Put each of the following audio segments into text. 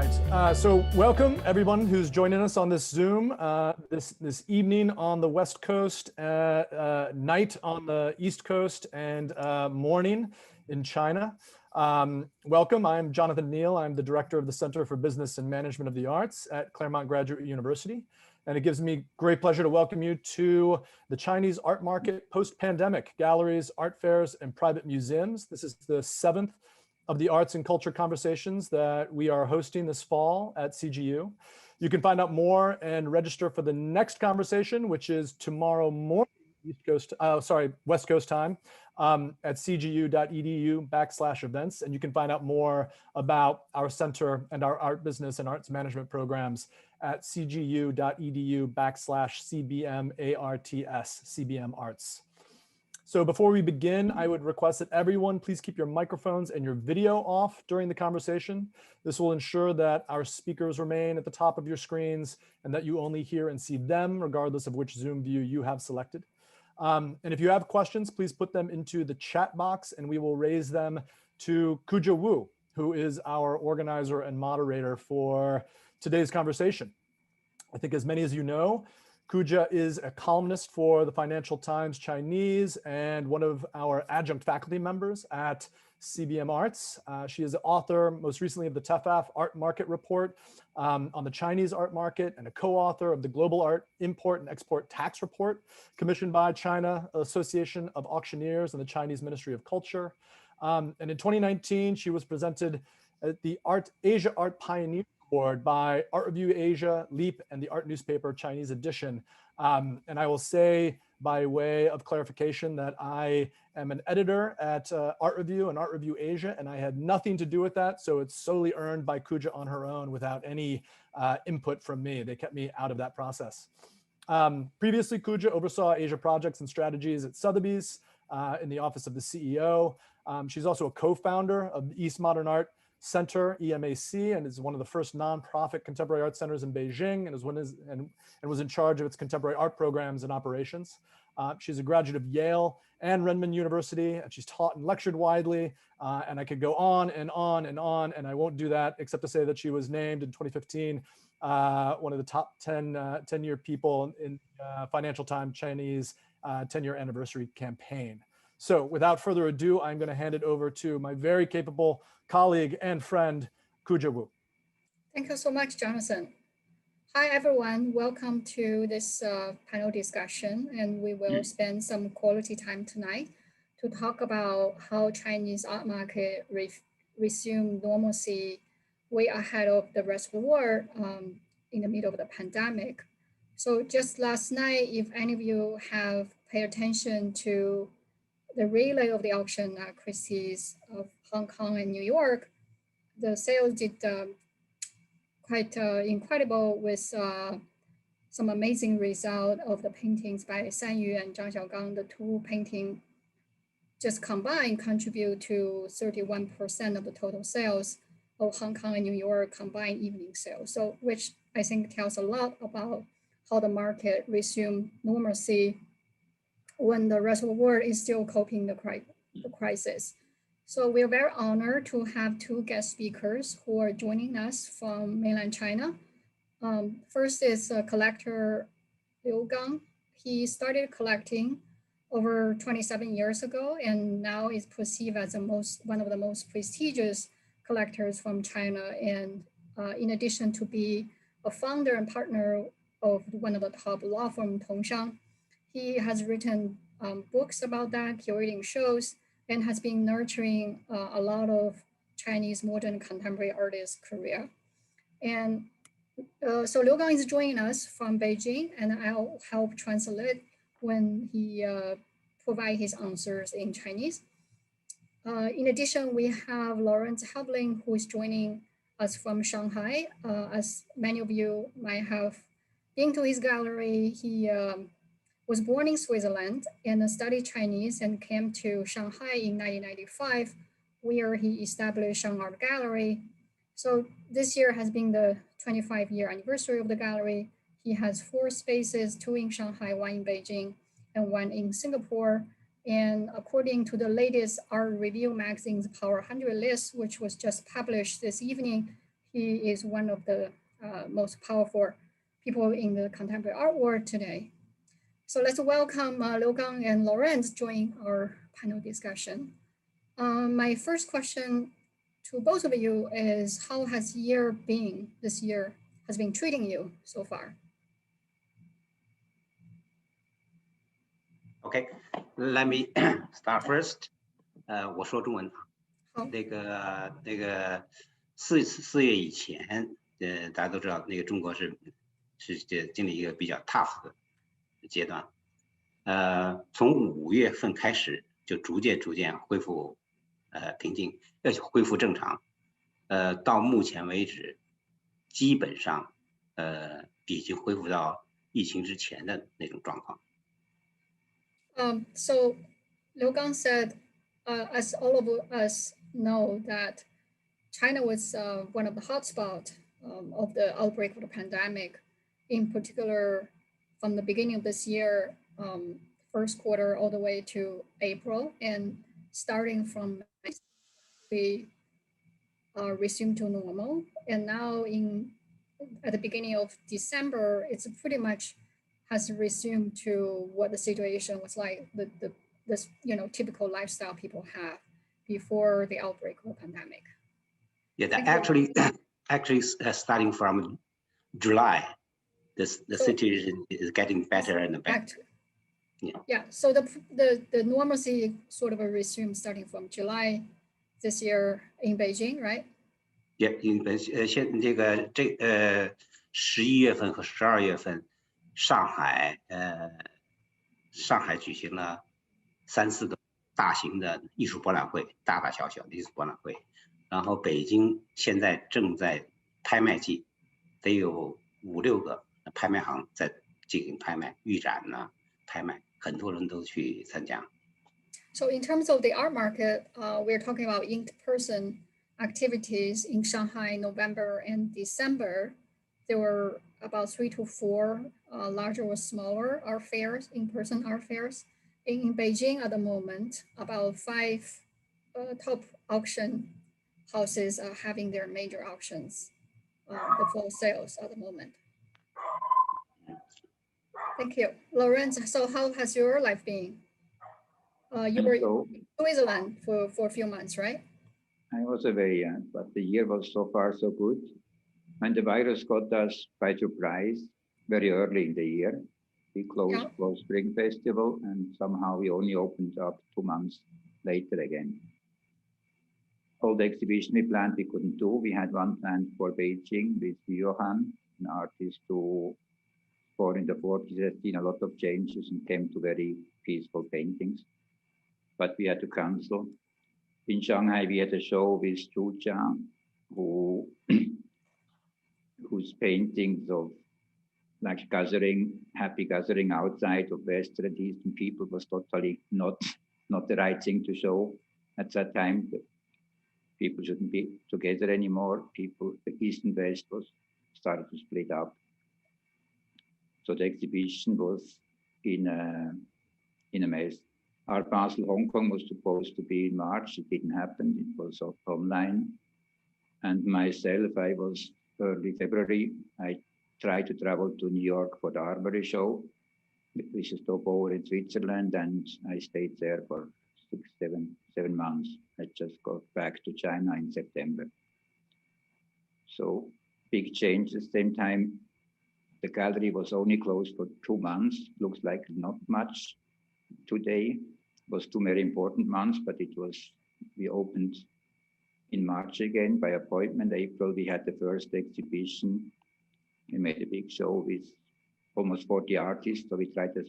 So welcome everyone who's joining us on this Zoom this evening on the West Coast, night on the East Coast, and morning in China. Welcome, I'm Jonathan Neal. I'm the director of the Center for Business and Management of the Arts at Claremont Graduate University. And it gives me great pleasure to welcome you to the Chinese art market post-pandemic, galleries, art fairs, and private museums. This is the 7th of the Arts and Culture Conversations that we are hosting this fall at CGU. You can find out more and register for the next conversation, which is tomorrow morning, West Coast time, at cgu.edu/events. And you can find out more about our center and our art business and arts management programs at cgu.edu/CBMArts. So before we begin, I would request that everyone please keep your microphones and your video off during the conversation. This will ensure that our speakers remain at the top of your screens and that you only hear and see them regardless of which Zoom view you have selected. And if you have questions, please put them into the chat box and we will raise them to Kuja Wu, who is our organizer and moderator for today's conversation. I think as many as you know, Kuja is a columnist for the Financial Times Chinese and one of our adjunct faculty members at CBMArts. She is the author, most recently, of the TEFAF Art Market Report on the Chinese art market and a co-author of the Global Art Import and Export Tax Report, commissioned by China Association of Auctioneers and the Chinese Ministry of Culture. And in 2019, she was presented at the Asia Art Pioneer Award by Art Review Asia, Leap, and the Art Newspaper Chinese edition. And I will say by way of clarification that I am an editor at Art Review and Art Review Asia, and I had nothing to do with that. So it's solely earned by Kuja on her own without any input from me. They kept me out of that process. Previously, Kuja oversaw Asia projects and strategies at Sotheby's in the office of the CEO. She's also a co-founder of the East Modern Art Center, EMAC, and is one of the first nonprofit contemporary art centers in Beijing, and was in charge of its contemporary art programs and operations. She's a graduate of Yale and Renmin University, and she's taught and lectured widely. And I could go on and on and on, and I won't do that except to say that she was named in 2015 one of the top 10 10-year people in Financial Times Chinese 10-year anniversary campaign. So without further ado, I'm going to hand it over to my very capable colleague and friend, Kuja Wu. Thank you so much, Jonathan. Hi, everyone. Welcome to this panel discussion, and we will spend some quality time tonight to talk about how Chinese art market resumed normalcy way ahead of the rest of the world in the middle of the pandemic. So just last night, if any of you have paid attention to the relay of the auction at Christie's of Hong Kong and New York, the sales did quite incredible with some amazing result of the paintings by San Yu and Zhang Xiaogang. The two paintings just combined contribute to 31% of the total sales of Hong Kong and New York combined evening sales. So which I think tells a lot about how the market resumed normalcy when the rest of the world is still coping the crisis. So we are very honored to have two guest speakers who are joining us from mainland China. First is collector Liu Gang. He started collecting over 27 years ago and now is perceived as one of the most prestigious collectors from China. And in addition to be a founder and partner of one of the top law firm, Tongshang, he has written books about that, curating shows, and has been nurturing a lot of Chinese modern contemporary artists' career. And so Liu Gang is joining us from Beijing, and I'll help translate when he provide his answers in Chinese. In addition, we have Lawrence Habling, who is joining us from Shanghai. As many of you might have been to his gallery, he was born in Switzerland and studied Chinese and came to Shanghai in 1995, where he established Shanghai Art Gallery. So this year has been the 25-year anniversary of the gallery. He has 4 spaces, 2 in Shanghai, 1 in Beijing, and 1 in Singapore. And according to the latest Art Review magazine's Power 100 list, which was just published this evening, He is one of the most powerful people in the contemporary art world today. So let's welcome Liu Gang and Lawrence join our panel discussion. My first question to both of you is, how has this year has been treating you so far? Okay, let me start first. 我说中文。好。那个4月以前，大家都知道，那个中国是经历一个比较 tough 的阶段。从5月份开始就逐渐恢复平静，恢复正常。到目前为止，基本上已经恢复到疫情之前的那种状况。So Liu Gang said, as all of us know, that China was one of the hotspots of the outbreak of the pandemic, in particular from the beginning of this year, first quarter all the way to April, and starting from May, we resumed to normal. And now at the beginning of December, it's pretty much has resumed to what the situation was like, this typical lifestyle people have before the outbreak of the pandemic. Yeah, actually starting from July, the situation is getting better and better. Yeah. So the normalcy sort of resumed starting from July this year in Beijing, right? Yeah, 11月份和12月份，上海举行了3、4个大型的艺术博览会，大大小小的艺术博览会。然后北京现在正在拍卖季，得有5、6个拍卖行在进行拍卖、预展呢、拍卖，很多人都去参加。So in terms of the art market, we're talking about in-person activities in Shanghai, November and December. There were about 3 to 4 larger or smaller art fairs, in-person art fairs. In Beijing at the moment, about 5 top auction houses are having their major auctions, the fall sales at the moment. Thank you. Lawrence, so how has your life been? You were in Switzerland for a few months, right? I was very young, but the year was so far so good. And the virus got us by surprise very early in the year. We closed Spring Festival, and somehow we only opened up 2 months later again. All the exhibition we planned we couldn't do. We had one planned for Beijing with Johan, an artist who, in the 40s, has seen a lot of changes and came to very peaceful paintings. But we had to cancel. In Shanghai, we had a show with Zhu Jia, whose paintings of like happy gathering outside of Western and Eastern people was totally not the right thing to show at that time. People shouldn't be together anymore. People, the East and West started to split up. So the exhibition was in a mess. Art Basel Hong Kong was supposed to be in March. It didn't happen. It was online. And myself, I was early February. I tried to travel to New York for the Armory show, which is stopover in Switzerland, and I stayed there for 7 months. I just got back to China in September. So big change. At the same time, the gallery was only closed for 2 months. Looks like not much today. It was 2 very important months, but we opened in March again by appointment. April, we had the first exhibition. We made a big show with almost 40 artists. So we tried get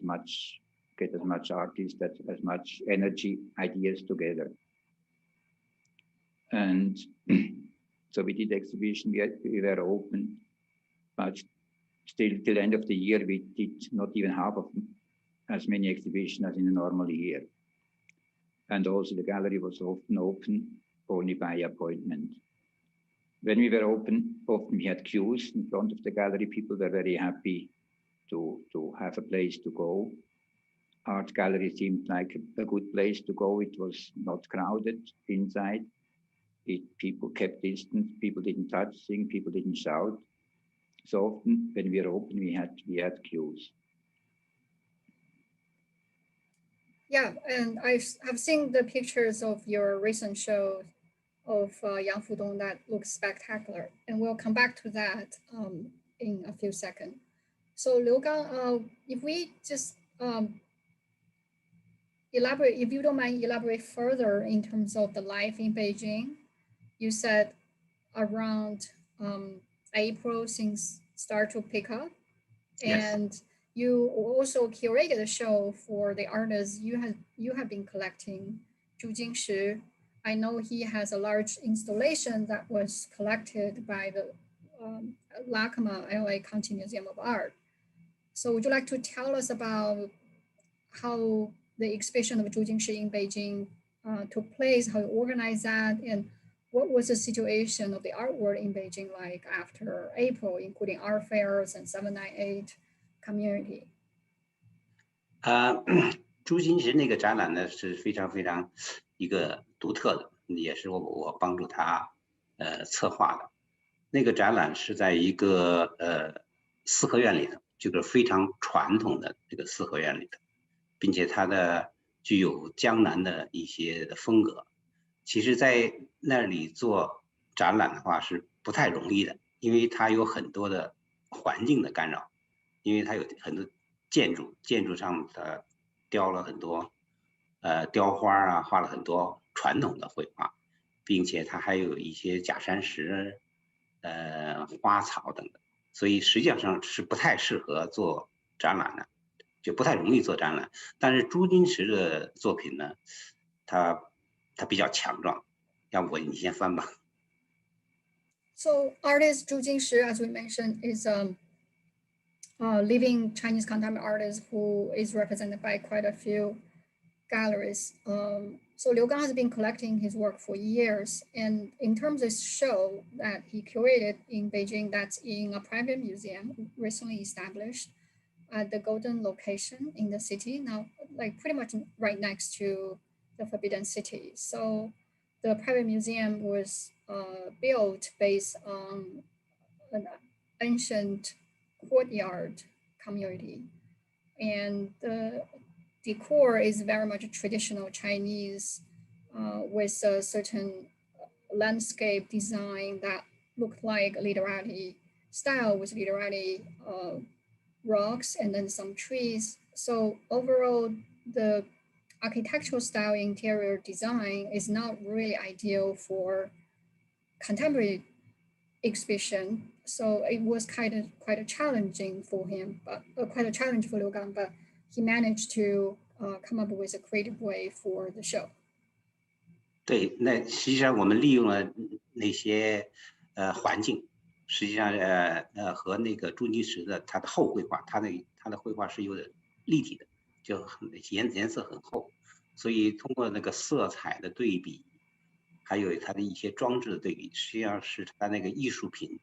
as much artists, as much energy, ideas together. And so we did the exhibition. We were open, but still till the end of the year, we did not even half of as many exhibitions as in a normal year. And also the gallery was often open only by appointment. When we were open, often we had queues in front of the gallery. People were very happy to have a place to go. Art gallery seemed like a good place to go. It was not crowded inside. people kept distance, people didn't touch things, people didn't shout. So often when we were open, we had queues. Yeah, and I've seen the pictures of your recent show of Yang Fudong that looks spectacular, and we'll come back to that in a few seconds. So Liu Gang, if we just elaborate, if you don't mind, elaborate further in terms of the life in Beijing. You said around April things start to pick up, and Yes. you also curated a show for the artists you have been collecting, Zhu Jingshi. I know he has a large installation that was collected by the LACMA, LA County Museum of Art. So would you like to tell us about how the exhibition of Zhu Jingshi in Beijing took place, how you organized that, and what was the situation of the art world in Beijing like after April, including art fairs and 798 community? 朱金石那个展览呢是非常非常一个独特的，也是我帮助他策划的。那个展览是在一个四合院里头，就是非常传统的这个四合院里头，并且它的具有江南的一些的风格。其实，在那里做展览的话是不太容易的，因为它有很多的环境的干扰，因为它有很多建筑上它雕了很多雕花啊，画了很多传统的绘画，并且它还有一些假山石、花草等等，所以实际上是不太适合做展览的，就不太容易做展览。但是朱金石的作品呢，它比较强壮，要不你先翻吧。So artist Zhu Jingshi, as we mentioned, is a living Chinese contemporary artist who is represented by quite a few galleries. So Liu Gang has been collecting his work for years. And in terms of this show that he curated in Beijing, that's in a private museum recently established at the Golden location in the city, now like pretty much right next to the Forbidden City. So the private museum was built based on an ancient courtyard community. And the decor is very much traditional Chinese with a certain landscape design that looked like literati style with literati rocks and then some trees. So overall, the architectural style interior design is not really ideal for contemporary exhibition. So it was quite a challenging for him, but quite a challenge for Liu Gang, but he managed to come up with a creative way for the show. 对，那实际上我们利用了那些环境，实际上和那个朱金石的他的厚绘画，他的绘画是有点立体的，就颜色很厚，所以通过那个色彩的对比，还有它的一些装置的对比，实际上是它那个艺术品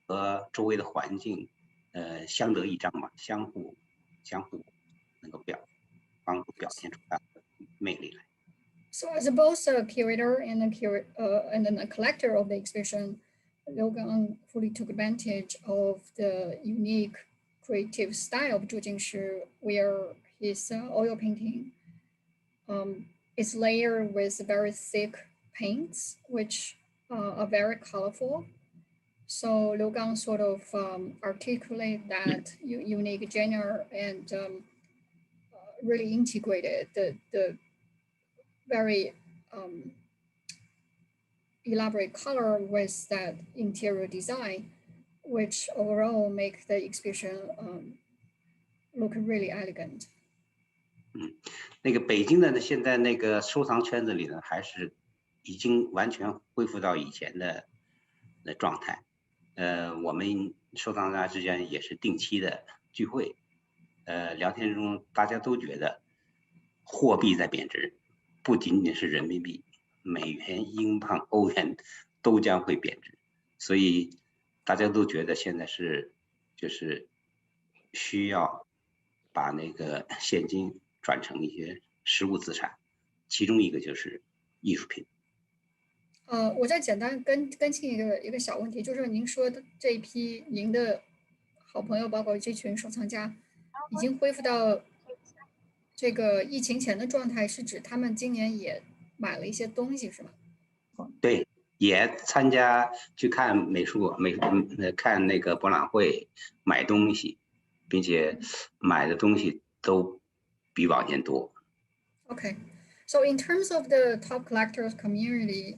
和周围的环境相得益彰嘛，相互能够帮助表现出它的魅力来。So as both a curator and then a collector of the exhibition, Liu Gang fully took advantage of the unique creative style of Zhu Jingshi, where his oil painting is layered with very thick paints, which are very colorful. So Liu Gang sort of articulate that unique genre and really integrated the very elaborate color with that interior design, which overall make the exhibition look really elegant. 那个北京的现在那个收藏圈子里呢，还是已经完全恢复到以前的状态。我们收藏家之间也是定期的聚会，聊天中大家都觉得货币在贬值。不仅仅是人民币，美元、英镑、欧元都将会贬值，所以大家都觉得现在就是需要把那个现金转成一些实物资产，其中一个就是艺术品。我再简单跟进一个小问题，就是您说的这一批您的好朋友，包括这群收藏家，已经恢复到这个疫情前的状态，是指他们今年也买了一些东西，是吗？对，也参加去看看那个博览会，买东西，并且买的东西都比往年多。Okay, so in terms of the top collectors community,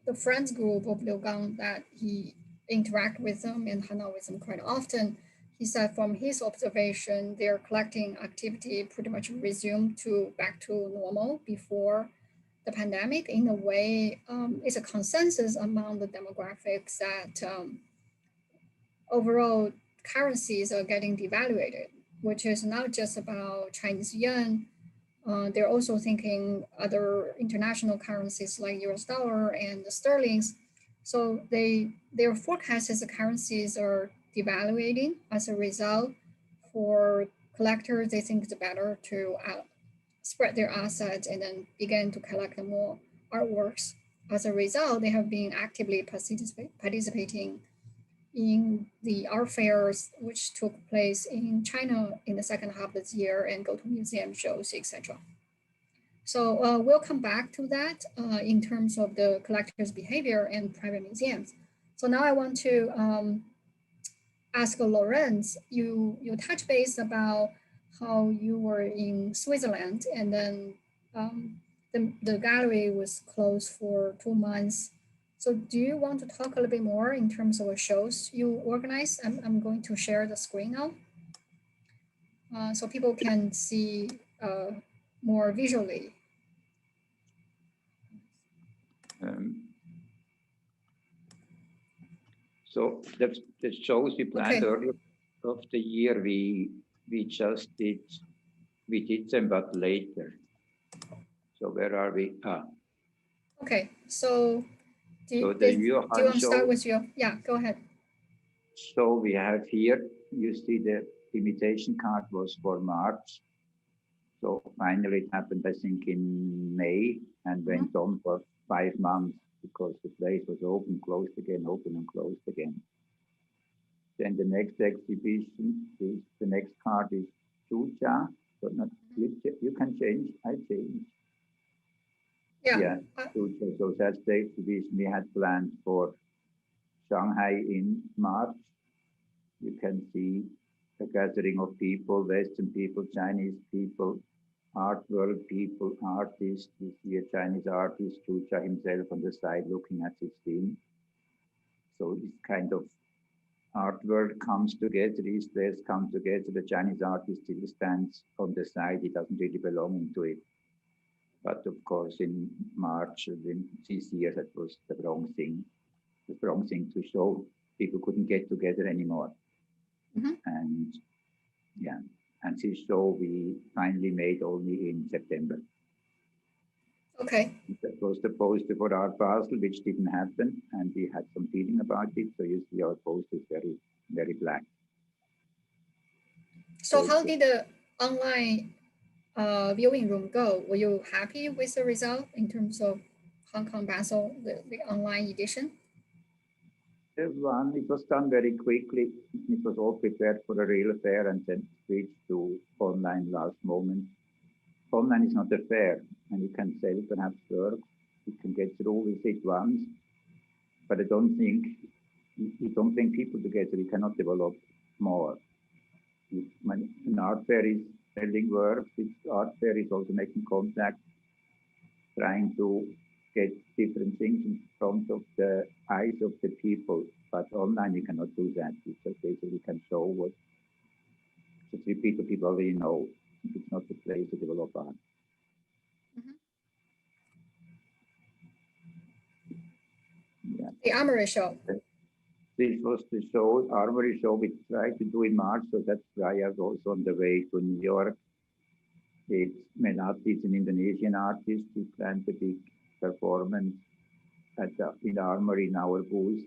the friends group of Liu Gang that he interact with them and hang out with them quite often, he said from his observation, their collecting activity pretty much resumed back to normal before the pandemic. In a way, it's a consensus among the demographics that overall currencies are getting devaluated, which is not just about Chinese yuan. They're also thinking other international currencies like US dollar and the sterlings. So their forecast is the currencies are devaluating. As a result, for collectors, they think it's better to spread their assets and then begin to collect more artworks. As a result, they have been actively participating in the art fairs which took place in China in the second half of this year and go to museum shows, etc. So we'll come back to that in terms of the collector's behavior and private museums. So now I want to ask Lorenz, you touch base about how you were in Switzerland and then the gallery was closed for 2 months. So do you want to talk a little bit more in terms of shows you organized? I'm going to share the screen now so people can see more visually. So the shows we planned earlier of the year, we did them, but later. So where are we? Okay, so do you want to start with your, yeah, go ahead. So we have here, you see the invitation card was for March. So finally it happened, I think, in May and went on for 5 months because the place was open, closed again, open and closed again. Then the next exhibition is, the next card is Chucha, but not, you can change, I change. Yeah, Chucha. So that's the exhibition we had planned for Shanghai in March. You can see a gathering of people, Western people, Chinese people, art world people, artists. You see a Chinese artist, Chucha himself on the side looking at his theme. So this kind of art world comes together, East, West come together. The Chinese artist still stands on the side. He doesn't really belong into it. But of course, in March, in this year, that was the wrong thing to show. People couldn't get together anymore. And yeah, and this show we finally made only in September. Okay. That was the poster for Art Basel, which didn't happen, and we had some feeling about it. So you see our poster is very, very black. So how did the online viewing room go? Were you happy with the result in terms of Hong Kong Basel, the online edition? It was done very quickly. It was all prepared for a real fair and then switched to online last moment. Online is not a fair, and you can sell perhaps work. You can get through with it once, but I don't think you don't bring people together. You cannot develop more. An art fair is selling work. Art fair is also making contact, trying to get different things in front of the eyes of the people. But online, you cannot do that. You just basically can show what, just repeat what people already know. It's not the place to develop art. Yeah. The Armory show. This was the show, Armory show we tried to do in March, so that's why I was also on the way to New York. It's Melati, it's an Indonesian artist. He planned a big performance in the Armory in our booth,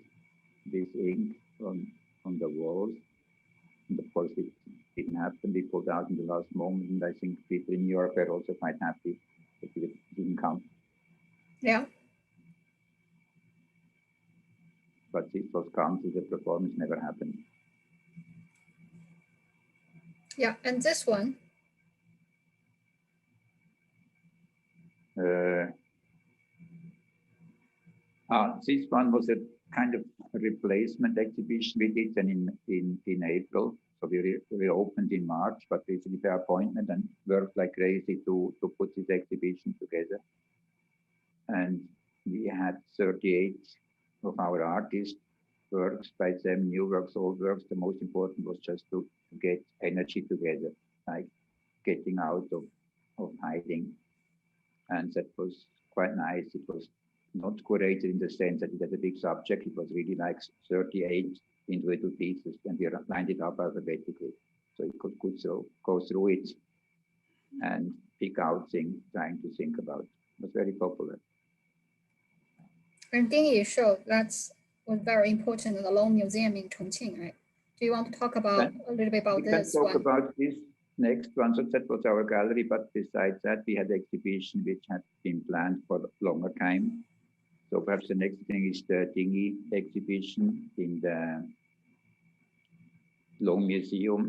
this ink on the walls. And of course, it didn't happen. We pulled out in the last moment, and I think people in New York are also quite happy that it didn't come. Yeah. but it was cancelled. The performance never happened. Yeah, and this one. This one was a kind of replacement exhibition we did then in April. So we opened in March, but basically by appointment and worked like crazy to put this exhibition together. And we had 38 of our artists works, by them new works, old works. The most important was just to get energy together, like getting out of hiding. And that was quite nice. It was not curated in the sense that it had a big subject. It was really like 38 individual pieces, and we lined it up alphabetically. So it could go through it and pick out things, trying to think about. It was very popular. And Dinghy show was very important in the Long Museum in Chongqing, right? Do you want to talk about a little bit about this one? We can talk about this next one. So that was our gallery, but besides that, we had exhibition which had been planned for a longer time. So perhaps the next thing is the Dinghy exhibition in the Long Museum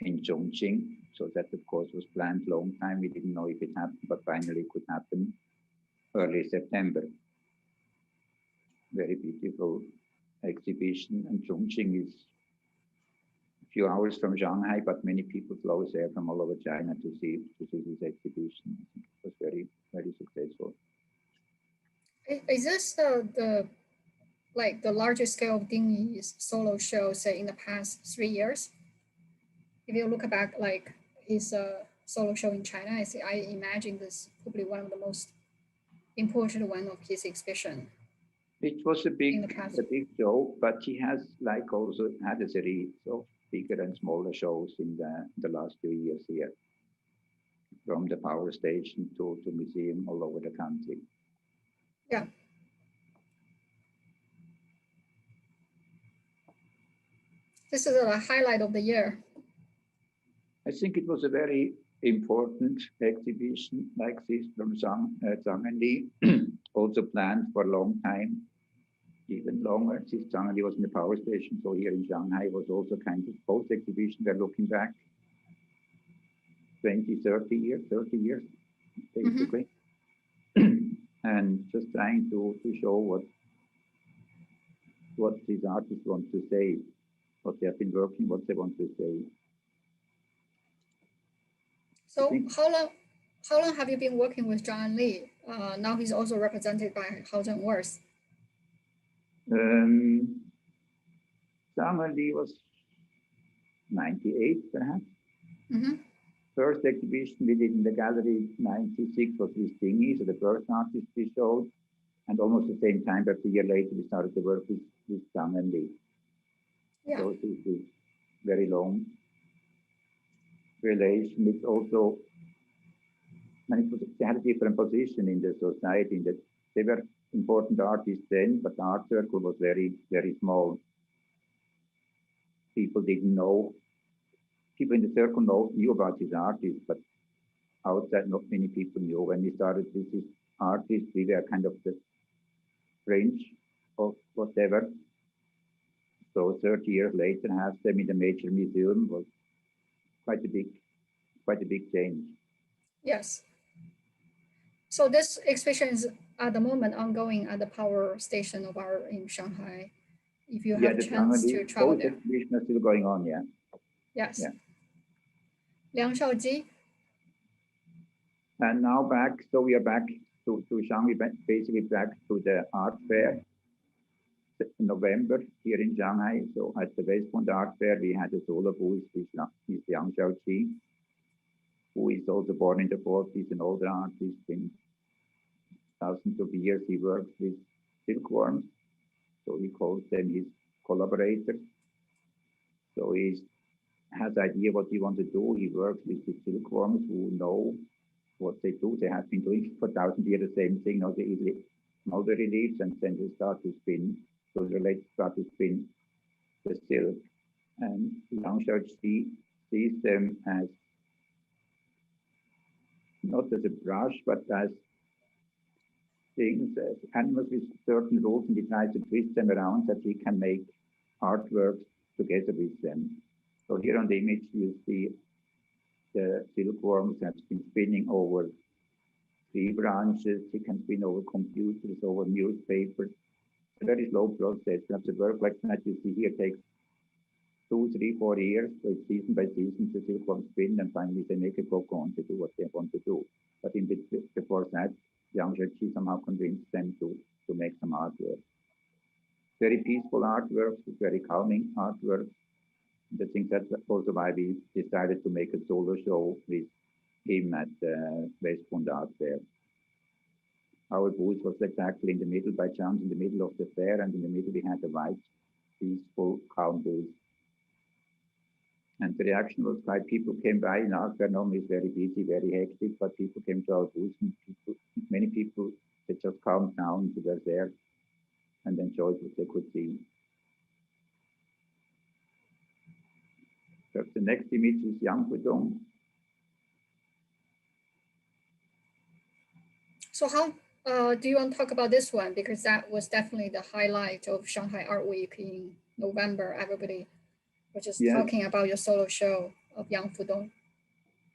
in Chongqing. So that, of course, was planned long time. We didn't know if it happened, but finally it could happen early September. Very beautiful exhibition. And Chongqing is a few hours from Shanghai, but many people flew there from all over China to see this exhibition. I think it was very, very successful. Is this the largest scale of Dinghy's solo show, say, in the past 3 years? If you look back, like his solo show in China, I imagine this probably one of the most important one of his exhibition. It was a big show, but he has like also had a series of bigger and smaller shows in the last few years here, from the power station to museum all over the country. Yeah. This is a highlight of the year. I think it was a very important exhibition like this from Zhang and Li, also planned for a long time, even longer, since Zhang and Li was in the power station. So here in Shanghai was also kind of post-exhibition. We're looking back 20, 30 years, basically. And just trying to show what these artists want to say, what they have been working, what they want to say. So how long have you been working with Zhang and Li? Now he's also represented by Hao Zhenworth. Zhang and Li was 98, perhaps. Mm-hmm. First exhibition we did in the gallery, 96, was with Dinghy, so the first artist we showed. And almost the same time, but a year later, we started to work with Zhang and Li. Yeah. So this is very long relation. It's also, they had a different position in the society, in that they were important artists then, but the art circle was very, very small. People didn't know. People in the circle knew about these artists, but outside not many people knew. When we started with these artists, we were kind of the fringe of whatever. So 30 years later, have them in the major museum was quite a big change. Yes. So this exhibition is at the moment ongoing at the power station of our in Shanghai. If you have a chance to travel there. Both exhibitions are still going on, yeah. Yes. Yeah. Liang Shaoji. And now back, so we are back to Shanghai, basically back to the art fair in November here in Shanghai. So at the West Point Art Fair, we had a solo booth with Liang Shaoji, who is also born in the 40s, an older artist. In thousands of years, he works with silkworms. So he calls them his collaborators. So he has idea what he wants to do. He works with the silkworms who know what they do. They have been doing for 1,000 years the same thing. Now they easily mulberry leaves and then they start to spin. So the related start to spin the silk. And Liang Shaoji sees them as not as a brush, but as things, animals with certain rules, and he tries to twist them around that he can make artworks together with them. So here on the image, you see the silkworms have been spinning over tree branches. He can spin over computers, over newspapers. A very slow process. You have to work like that. You see here takes 2, 3, 4 years. So it's season by season. The silkworms spin, and finally they make a cocoon to do what they want to do. But in before that, Yang Zheqi somehow convinced them to make some artwork. Very peaceful artworks, very calming artworks. I think that's also why we decided to make a solo show with him at Westbund Art Fair. Our booth was exactly in the middle, by chance, in the middle of the fair, and in the middle we had a white, peaceful, calm booth. And the reaction was quite, people came by, and Art Fair normally is very busy, very hectic, but people came to our booth, and many people, they just calmed down, they were there, and enjoyed what they could see. So the next image is Yang Pudong. So how do you want to talk about this one? Because that was definitely the highlight of Shanghai Art Week in November. Everybody was just talking about your solo show of Yang Pudong.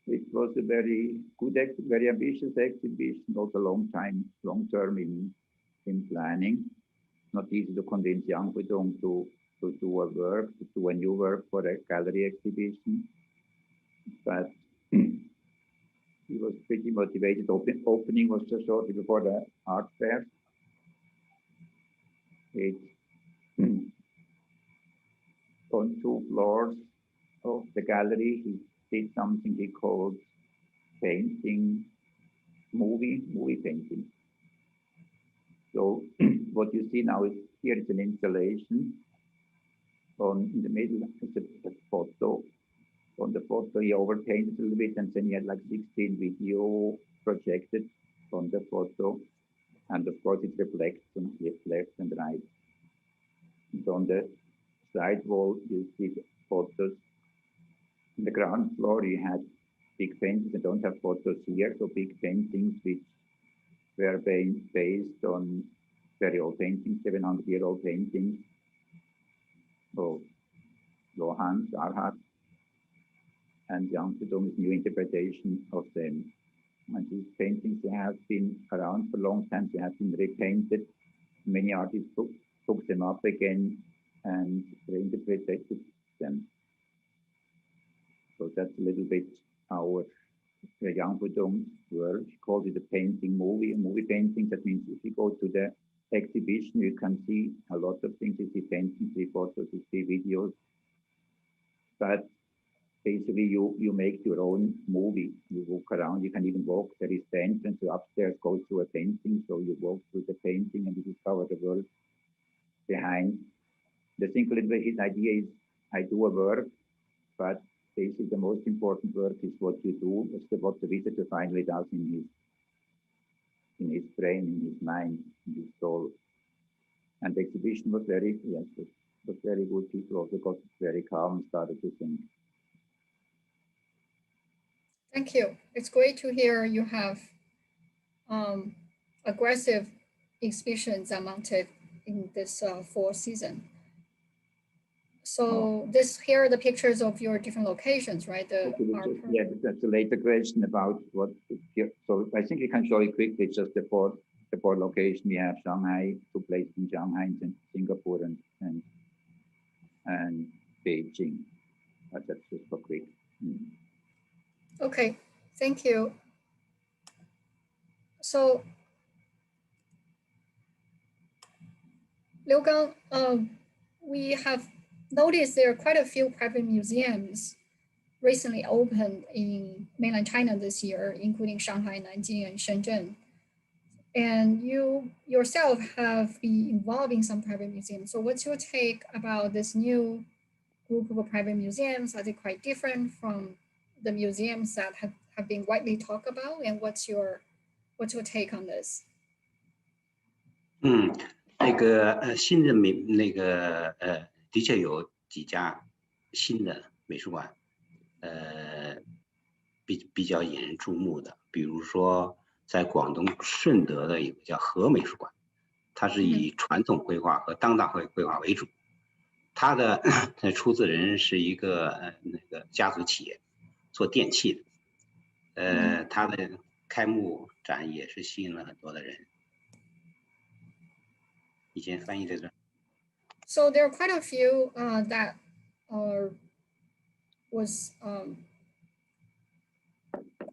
It was a very good, very ambitious exhibition, also long term in planning. Not easy to convince Yang Pudong to do a work, to do a new work for a gallery exhibition. But he was pretty motivated. Opening was just shortly before the art fair. It's on 2 floors of the gallery. He did something he called painting, movie painting. So what you see now is here is an installation. In the middle is a photo. On the photo, he overpainted a little bit, and then he had like 16 video projected on the photo. And of course, it reflects on left and right. And on the side wall, you see the photos. On the ground floor, you had big paintings. I don't have photos here, so big paintings which were based on very old paintings, 700-year-old paintings. So Lohans, Arhat, and Yang Pudong's new interpretation of them. And these paintings, they have been around for a long time. They have been repainted. Many artists took them up again and reinterpreted them. So that's a little bit our Yang Pudong work. He called it a painting movie, a movie painting. That means if you go to the exhibition, you can see a lot of things. You see paintings, you see photos, you see videos. But basically, you make your own movie. You walk around, you can even walk. There is the entrance upstairs, goes through a painting. So you walk through the painting and you discover the world behind. The thing, his idea is, I do a work, but basically the most important work is what you do. It's what the visitor finally does in his brain, in his mind, in his soul. And the exhibition was very, was very good. People also got very calm and started to think. Thank you. It's great to hear you have aggressive exhibitions mounted in this fall season. So here are the pictures of your different locations, right? Yeah, that's a later question about what. So I think we can show it quickly. It's just the four locations. We have Shanghai, 2 places in Shanghai, and Singapore and Beijing. But that's just for quick. Okay, thank you. So, Liu Gang, we have noticed there are quite a few private museums recently opened in mainland China this year, including Shanghai, Nanjing, and Shenzhen. And you yourself have been involved in some private museums. So what's your take about this new group of private museums? Are they quite different from the museums that have been widely talked about? And what's your take on this? 新的的确有几家新的美术馆，比较引人注目的，比如说在广东顺德的一个叫和美术馆，它是以传统绘画和当代绘画为主。它的出资人是一个那个家族企业，做电器的。它的开幕展也是吸引了很多的人。以前翻译这个。So there are quite a few that was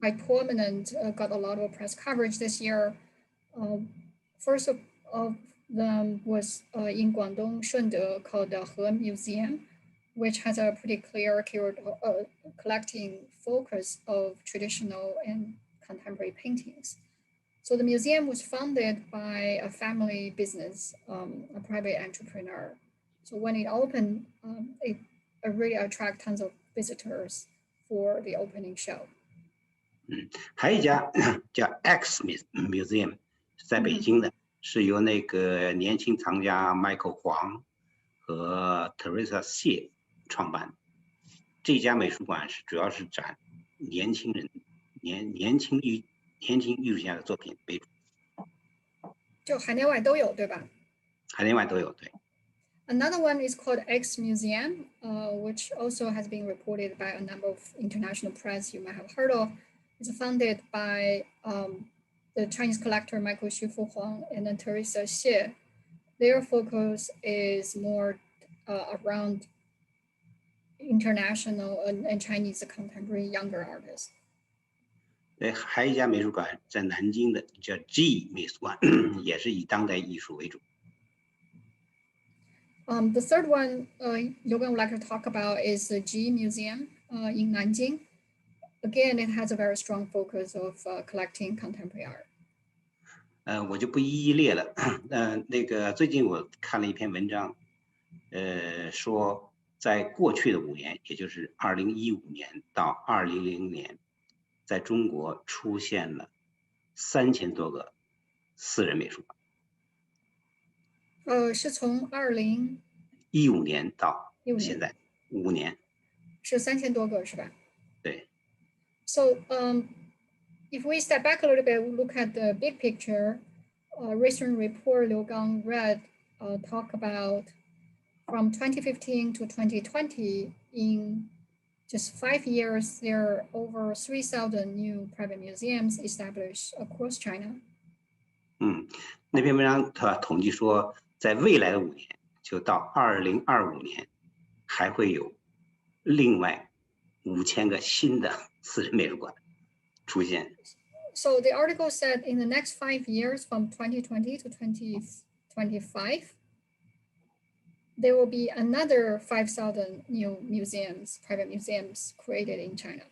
quite prominent, got a lot of press coverage this year. First of them was in Guangdong, Shunde, called the He Museum, which has a pretty clear collecting focus of traditional and contemporary paintings. So the museum was founded by a family business, a private entrepreneur. So when it opened, it really attracted tons of visitors for the opening show. 还有一家叫 X Museum， 在北京的，是由那个年轻藏家 Michael 黄和 Teresa 谢创办。这家美术馆主要是展年轻人、年轻艺术家的作品为主。就海内外都有，对吧？海内外都有，对。Another one is called X Museum, which also has been reported by a number of international press you might have heard of. It's funded by the Chinese collector Michael Xufu Huang and then Teresa Xie. Their focus is more around international and Chinese contemporary younger artists. 还有一家美术馆在南京的叫 G 美术馆，也是以当代艺术为主。The third one Yogan would like to talk about is the G Museum in Nanjing. Again, it has a very strong focus of collecting contemporary art. 我就不一一列了。那个最近我看了一篇文章，说在过去的5年，也就是2015年到2000年，在中国出现了3000多个私人美术馆。是从2015年到现在5年，是3000多个是吧？对。So if we step back a little bit, we look at the big picture. Recent report Liu Gang read talk about from 2015 to 2020, in just 5 years, there are over 3,000 new private museums established across China. 那篇文章他统计说，在未来的5年，就到2025年，还会有另外5000个新的私人美术馆出现。So the article said in the next 5 years, from 2020 to 2025, there will be another 5,000 new museums, private museums created in China.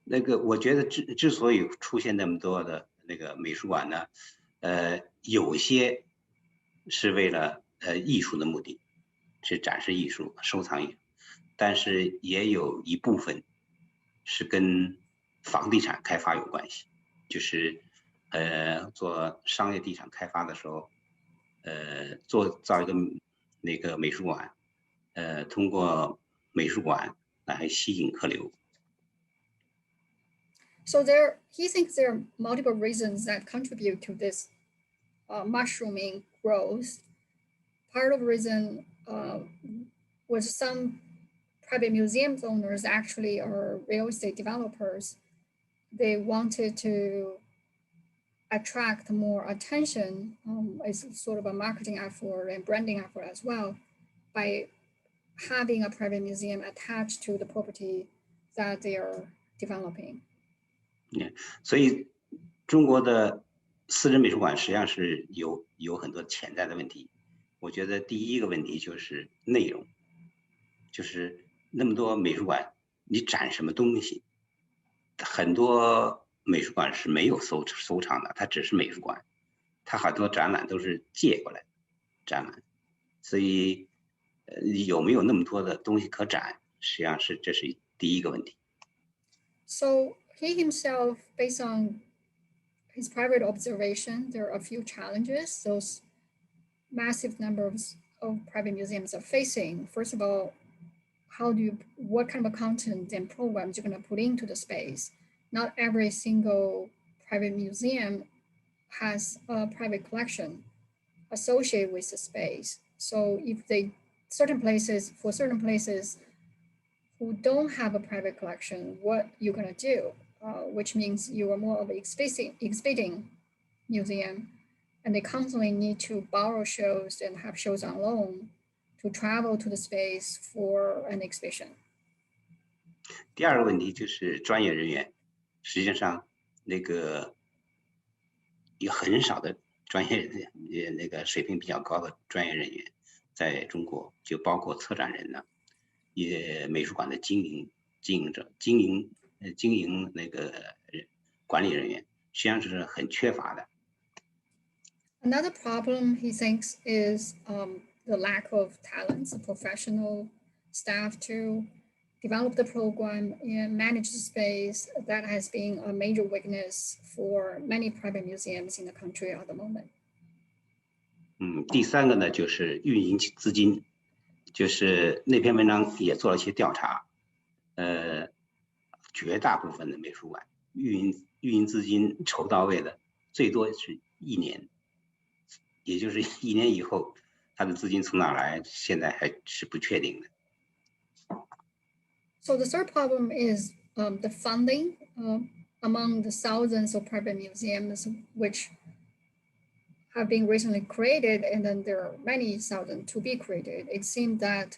那个我觉得之所以出现那么多的那个美术馆呢，有些是为了艺术的目的，是展示艺术、收藏艺术，但是也有一部分是跟房地产开发有关系，就是做商业地产开发的时候，造一个那个美术馆，通过美术馆来吸引客流。So he thinks there are multiple reasons that contribute to this mushrooming growth. Part of the reason was some private museums owners actually are real estate developers. They wanted to attract more attention as sort of a marketing effort and branding effort as well by having a private museum attached to the property that they are developing. 所以中国的私人美术馆实际上是有很多潜在的问题。我觉得第一个问题就是内容，就是那么多美术馆，你展什么东西？很多美术馆是没有收藏的，它只是美术馆，它很多展览都是借过来的展览，所以有没有那么多的东西可展，实际上这是第一个问题。So he himself, based on his private observation, there are a few challenges those massive numbers of private museums are facing. First of all, what kind of content and programs you're going to put into the space? Not every single private museum has a private collection associated with the space. So if for certain places who don't have a private collection, what you're gonna do, which means you are more of an exhibiting museum, and they constantly need to borrow shows and have shows on loan to travel to the space for an exhibition. 第二个问题就是专业人员，实际上那个有很少的专业人员，那个水平比较高的专业人员，在中国就包括策展人呢，也美术馆的经营者、经营那个管理人员，实际上是很缺乏的。Another problem he thinks is the lack of talents, professional staff to develop the program and manage the space. That has been a major weakness for many private museums in the country at the moment. 第三个呢，就是运营资金，就是那篇文章也做了一些调查，绝大部分的美术馆运营资金筹到位的，最多是1年。也就是1年以后，他的资金从哪来，现在还是不确定的。So the third problem is the funding among the thousands of private museums which have been recently created, and then there are many thousands to be created. It seems that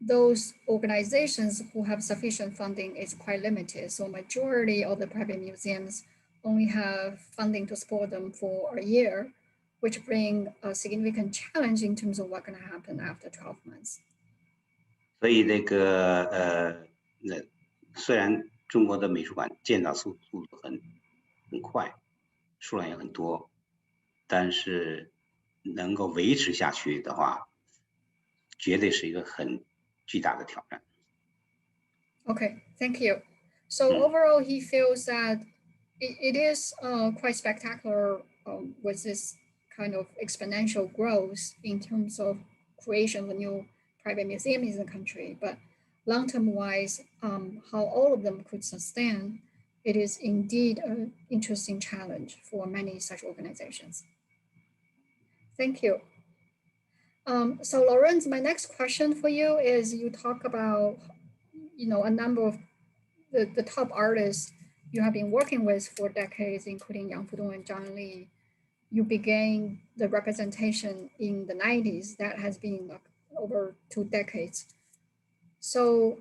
those organizations who have sufficient funding is quite limited. So majority of the private museums only have funding to support them for a year, which bring a significant challenge in terms of what's going to happen after 12 months. 所以那个虽然中国的美术馆建造速度很快，数量也很多，但是能够维持下去的话，绝对是一个很巨大的挑战。Okay, thank you. So overall, he feels that it is quite spectacular with this kind of exponential growth in terms of creation of new private museums in the country. But long-term wise, how all of them could sustain, it is indeed an interesting challenge for many such organizations. Thank you. So Lawrence, my next question for you is, you talk about, a number of the top artists you have been working with for decades, including Yang Pudong and Zhang Li. You began the representation in the 90s. That has been over 2 decades. So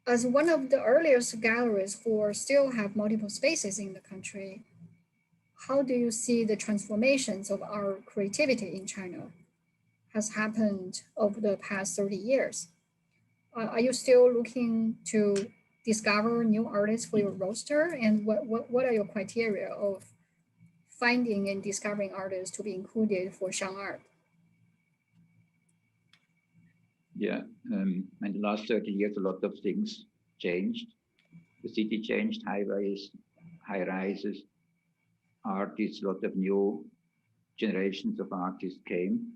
as one of the earliest galleries who still have multiple spaces in the country, how do you see the transformations of our creativity in China has happened over the past 30 years? Are you still looking to discover new artists for your roster? And what are your criteria of finding and discovering artists to be included for Shang Art? Yeah, in the last 30 years, a lot of things changed. The city changed, highways, high rises, artists, a lot of new generations of artists came.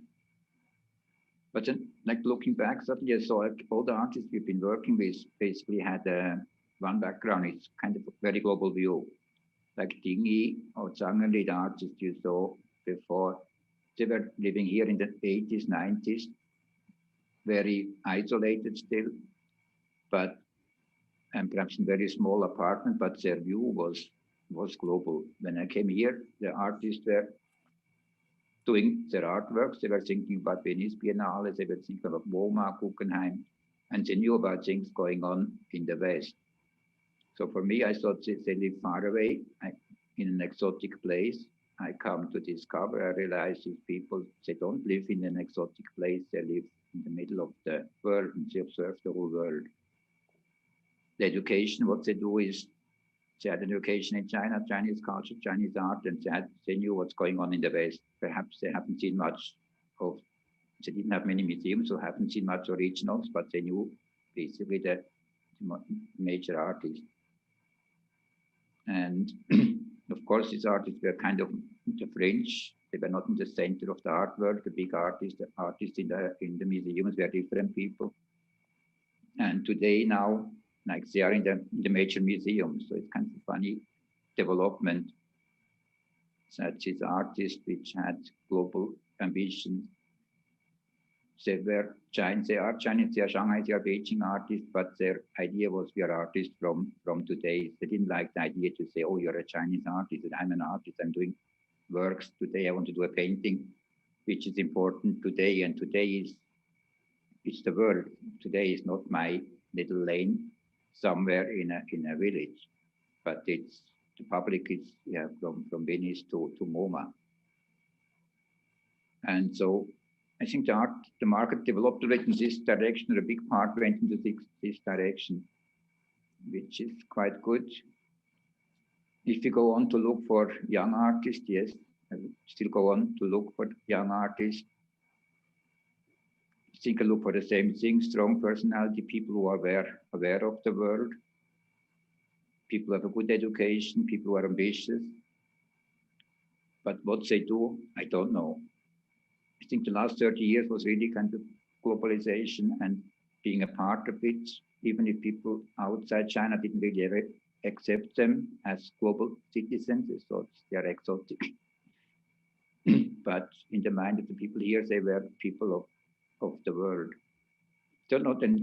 But then, like looking back, suddenly I saw all the artists we've been working with basically had one background. It's kind of a very global view. Like Dinghy or Zhang Li, the artists you saw before, they were living here in the 80s, 90s, very isolated still, but and perhaps in very small apartment, but their view was global. When I came here, the artists were doing their artworks. They were thinking about Venice Biennale, they were thinking about MoMA, Guggenheim, and they knew about things going on in the West. So for me, I thought they live far away in an exotic place. I come to discover, I realize these people, they don't live in an exotic place, they live in the middle of the world and they observe the whole world. The education, what they do is, they had an education in China, Chinese culture, Chinese art, and they knew what's going on in the West. Perhaps they haven't seen much of, they didn't have many museums, so haven't seen much originals, but they knew basically the major artists. And of course, these artists were kind of the fringe. They were not in the center of the art world. The big artists, the artists in the museums were different people. And today now, like they are in the major museums. So it's kind of a funny development that these artists which had global ambitions, they are Chinese, they are Shanghai, they are Beijing artists, but their idea was we are artists from today. They didn't like the idea to say, oh, you're a Chinese artist, and I'm an artist, I'm doing works today, I want to do a painting, which is important today, and today it's the world. Today is not my little lane somewhere in a village, but it's the public is from Venice to MoMA. And so I think the market developed a bit in this direction, or a big part went into this direction, which is quite good. If you go on to look for young artists, yes, I would still go on to look for young artists. I think I look for the same thing, strong personality, people who are aware of the world, people who have a good education, people who are ambitious. But what they do, I don't know. I think the last 30 years was really kind of globalization and being a part of it, even if people outside China didn't really ever accept them as global citizens, they thought they are exotic. But in the mind of the people here, they were people of the world. So not a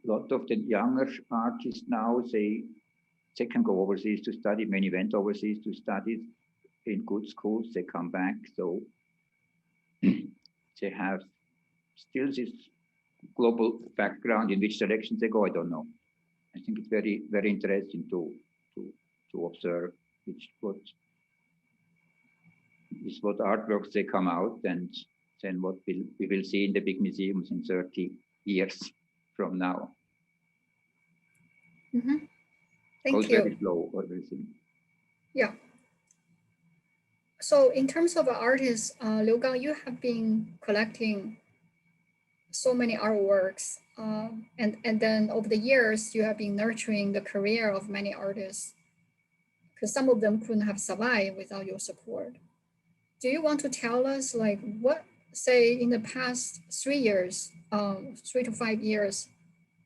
lot of the younger artists now, they can go overseas to study. Many went overseas to study in good schools, they come back. So they have still this global background. In which direction they go, I don't know. I think it's very, very interesting to observe what artworks they come out, and then what we will see in the big museums in 30 years from now. Mm-hmm. Thank Goes you. very slow, everything. Yeah. So in terms of artists, Liu Gang, you have been collecting so many artworks, and then over the years, you have been nurturing the career of many artists, because some of them couldn't have survived without your support. Do you want to tell us, like, what, say, in the past 3 years, 3 to 5 years,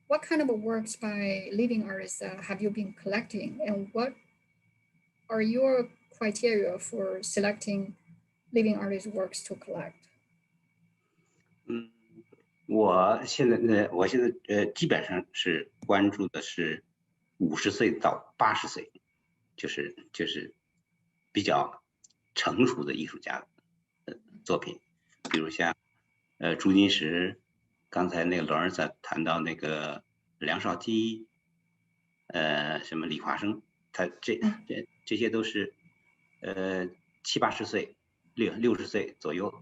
what kind of works by living artists have you been collecting, and what are your criteria for selecting living artist works to collect? 我现在基本上是关注的是50岁到80岁，就是比较成熟的艺术家的作品，比如像朱金石，刚才那个罗尔在谈到那个梁少基，什么李华生，他这些都是70、80岁、60岁左右。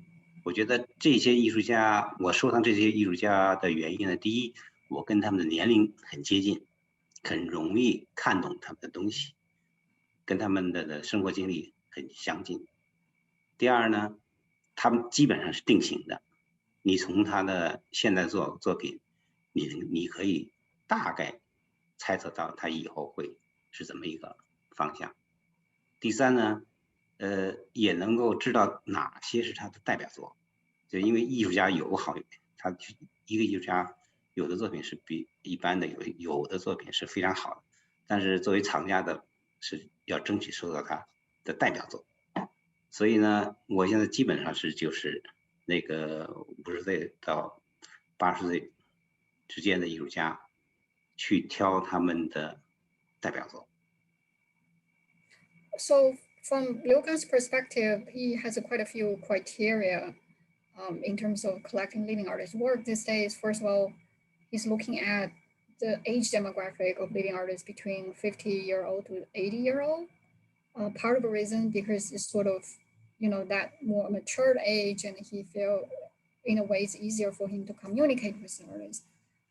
我觉得这些艺术家，我收藏这些艺术家的原因呢，第一，我跟他们的年龄很接近，很容易看懂他们的东西，跟他们的生活经历很相近。第二呢，他们基本上是定型的，你从他的现代作品，你可以大概猜测到他以后会是怎么一个方向。第三呢，也能够知道哪些是他的代表作，就因为艺术家有好，他一个艺术家有的作品是比一般的，有的作品是非常好的，但是作为藏家的是要争取收到他的代表作。所以呢，我现在基本上就是那个50岁到80岁之间的艺术家，去挑他们的代表作。So from Liu Gang's perspective, he has quite a few criteria in terms of collecting living artists' work these days. First of all, he's looking at the age demographic of living artists between 50-year-old to 80-year-old. Part of the reason because it's sort of, that more matured age, and he feel in a way it's easier for him to communicate with the artists.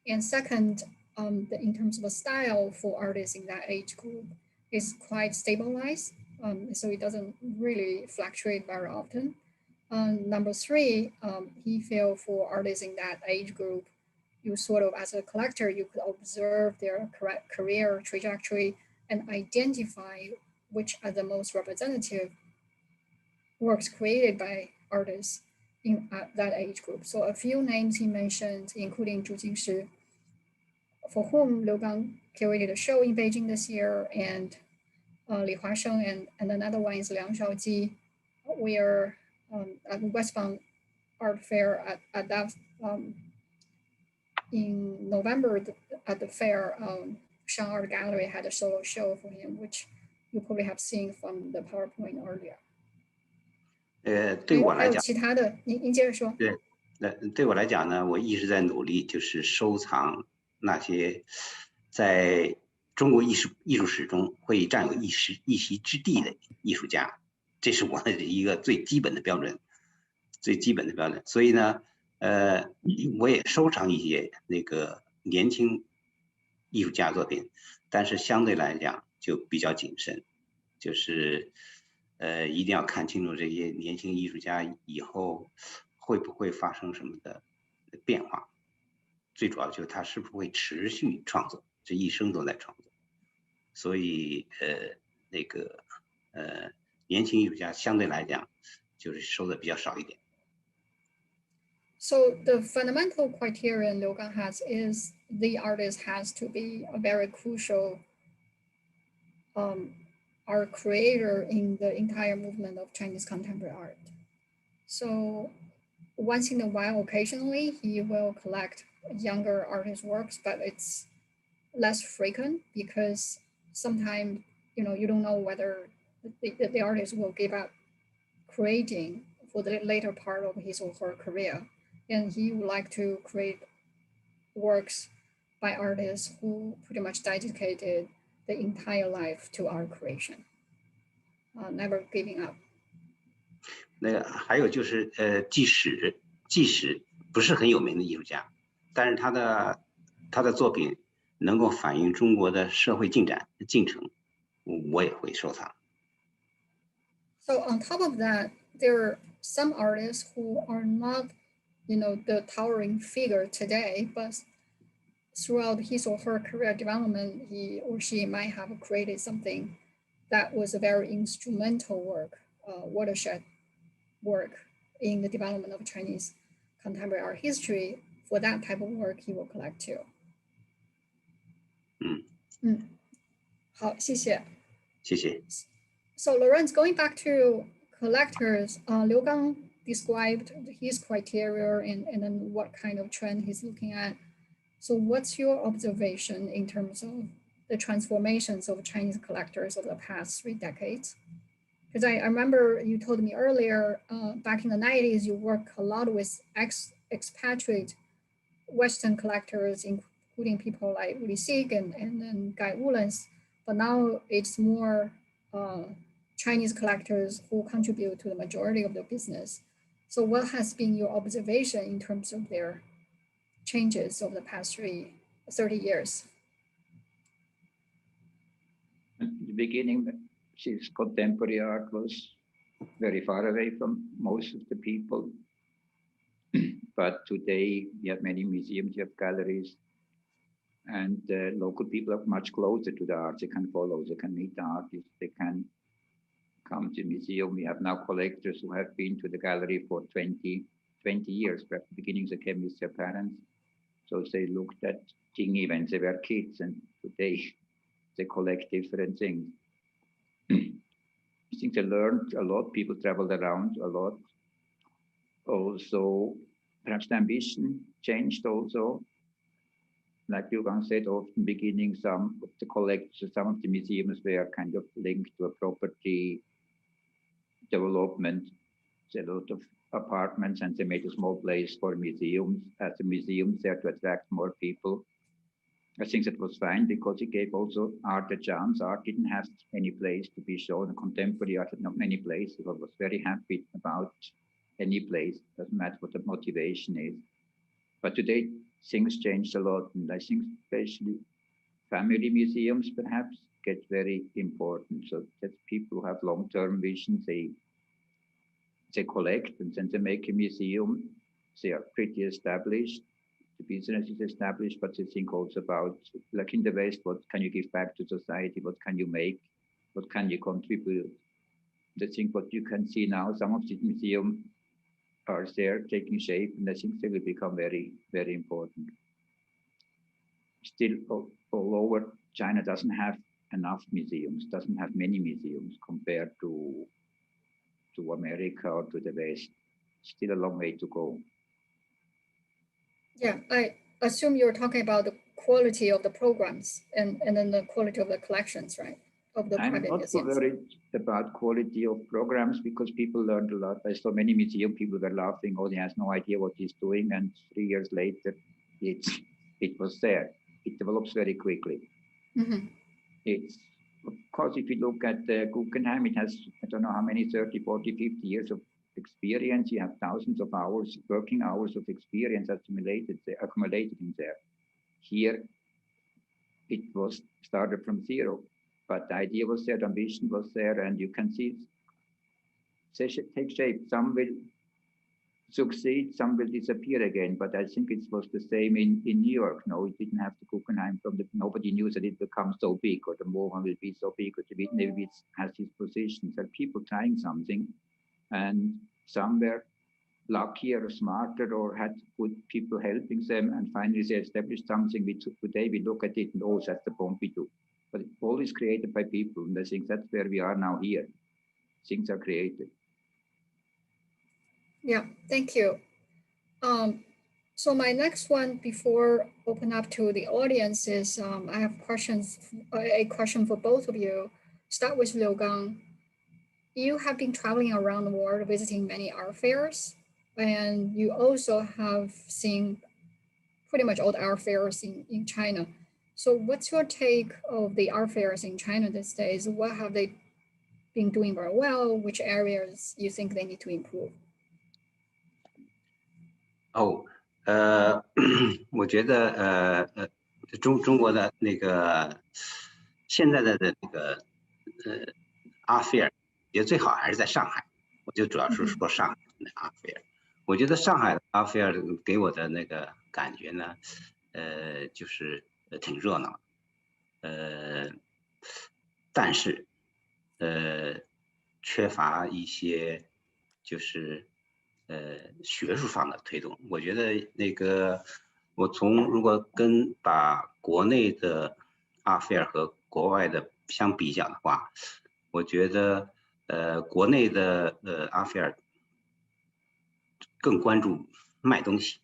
And second, in terms of a style for artists in that age group is quite stabilized. So it doesn't really fluctuate very often. Number three, he feel for artists in that age group, you sort of, as a collector, you could observe their career trajectory and identify which are the most representative works created by artists in that age group. So a few names he mentioned, including Zhu Jingshi, for whom Liu Gang curated a show in Beijing this year, and Li Huasheng and another one is Liang Shaoji. We are at the Westbound Art Fair at that in November at the fair. Shang Art Gallery had a solo show for him, which you probably have seen from the PowerPoint earlier. 对我来讲，还有其他的，您接着说。对，对我来讲呢，我一直在努力，就是收藏那些在中国艺术史中会占有一席之地的艺术家，这是我的一个最基本的标准，所以呢，我也收藏一些那个年轻艺术家作品，但是相对来讲就比较谨慎，就是一定要看清楚这些年轻艺术家以后会不会发生什么的变化，最主要就是他是不是会持续创作，这一生都在创作，所以年轻艺术家相对来讲就是收的比较少一点。So the fundamental criterion Liu Gang has is the artist has to be a very crucial art creator in the entire movement of Chinese contemporary art. So once in a while, occasionally, he will collect younger artists' works, but it's less frequent because sometimes, you don't know whether the artist will give up creating for the later part of his or her career. And he would like to create works by artists who pretty much dedicated the entire life to art creation, never giving up. 还有就是即使不是很有名的艺术家，但是他的作品能够反映中国的社会进程，我也会收藏。So on top of that, there are some artists who are not, the towering figure today, but throughout his or her career development, he or she might have created something that was a very instrumental work, watershed work in the development of Chinese contemporary art history. For that type of work, he will collect too. 好，谢谢。谢谢。So Lawrence, going back to collectors, Liu Gang described his criteria and then what kind of trend he's looking at. So what's your observation in terms of the transformations of Chinese collectors over the past 3 decades? Because I remember you told me earlier, back in the 90s, you worked a lot with expatriate Western collectors, including people like Uli Sig and then Guy Woolens, but now it's more Chinese collectors who contribute to the majority of the business. So what has been your observation in terms of their changes over the past 30 years? At the beginning, since contemporary art was very far away from most of the people. But today we have many museums, we have galleries, and local people are much closer to the art. They can follow, they can meet the artists, they can come to the museum. We have now collectors who have been to the gallery for 20 years. But at the beginning they came with their parents. So they looked at Dinghy when they were kids, and today they collect different things. I think they learned a lot, people traveled around a lot. Also, perhaps the ambition changed also. Like Liu Gang said, often beginning some of the collectors, some of the museums were kind of linked to a property development. There's a lot of apartments and they made a small place for museums, as a museum there to attract more people. I think that was fine because it gave also art a chance. Art didn't have any place to be shown. Contemporary art had not many places. I was very happy about any place. Doesn't matter what the motivation is. But today things changed a lot, and I think especially family museums perhaps get very important. So that people who have long-term visions, they collect and then they make a museum. They are pretty established. The business is established, but they think also about, like in the West, what can you give back to society? What can you make? What can you contribute? I think what you can see now, some of the museums are there taking shape, and I think they will become very, very important. still all over China doesn't have enough museums, doesn't have many museums compared to America or to the West. Still a long way to go. Yeah, I assume you're talking about the quality of the programs and then the quality of the collections, right? Of the I'm private not so museums. worried about quality of programs because people learned a lot. I saw many museum people were laughing, oh, he has no idea what he's doing. And 3 years later, it was there. It develops very quickly. Mm-hmm. It's, of course, if you look at Guggenheim, it has, I don't know how many, 30, 40, 50 years of experience. You have thousands of hours, working hours of experience accumulated in there. Here, it was started from zero, but the idea was there, the ambition was there, and you can see it take shape. Some will succeed, some will disappear again, but I think it was the same in New York. No, it didn't have the Guggenheim nobody knew that it becomes so big, or the Mohan will be so big, or the Whitney has his positions. There are people trying something, and some were luckier or smarter or had good people helping them, and finally they established something which today we look at it and oh, that's the Pompidou. But it's always created by people, and I think that's where we are now here. Things are created. Yeah, thank you. So my next one before open up to the audience is I have a question for both of you. Start with Liu Gang. You have been traveling around the world visiting many art fairs, and you also have seen pretty much all the art fairs in China. So what's your take of the art fairs in China these days? What have they been doing very well? Which areas you think they need to improve? 我觉得中国的那个现在的那个阿菲尔，也最好还是在上海。我就主要是说上海的阿菲尔。我觉得上海的阿菲尔给我的那个感觉呢，就是挺热闹，但是缺乏一些就是学术上的推动。我觉得那个我如果把国内的阿菲尔和国外的相比较的话，我觉得国内的阿菲尔更关注卖东西，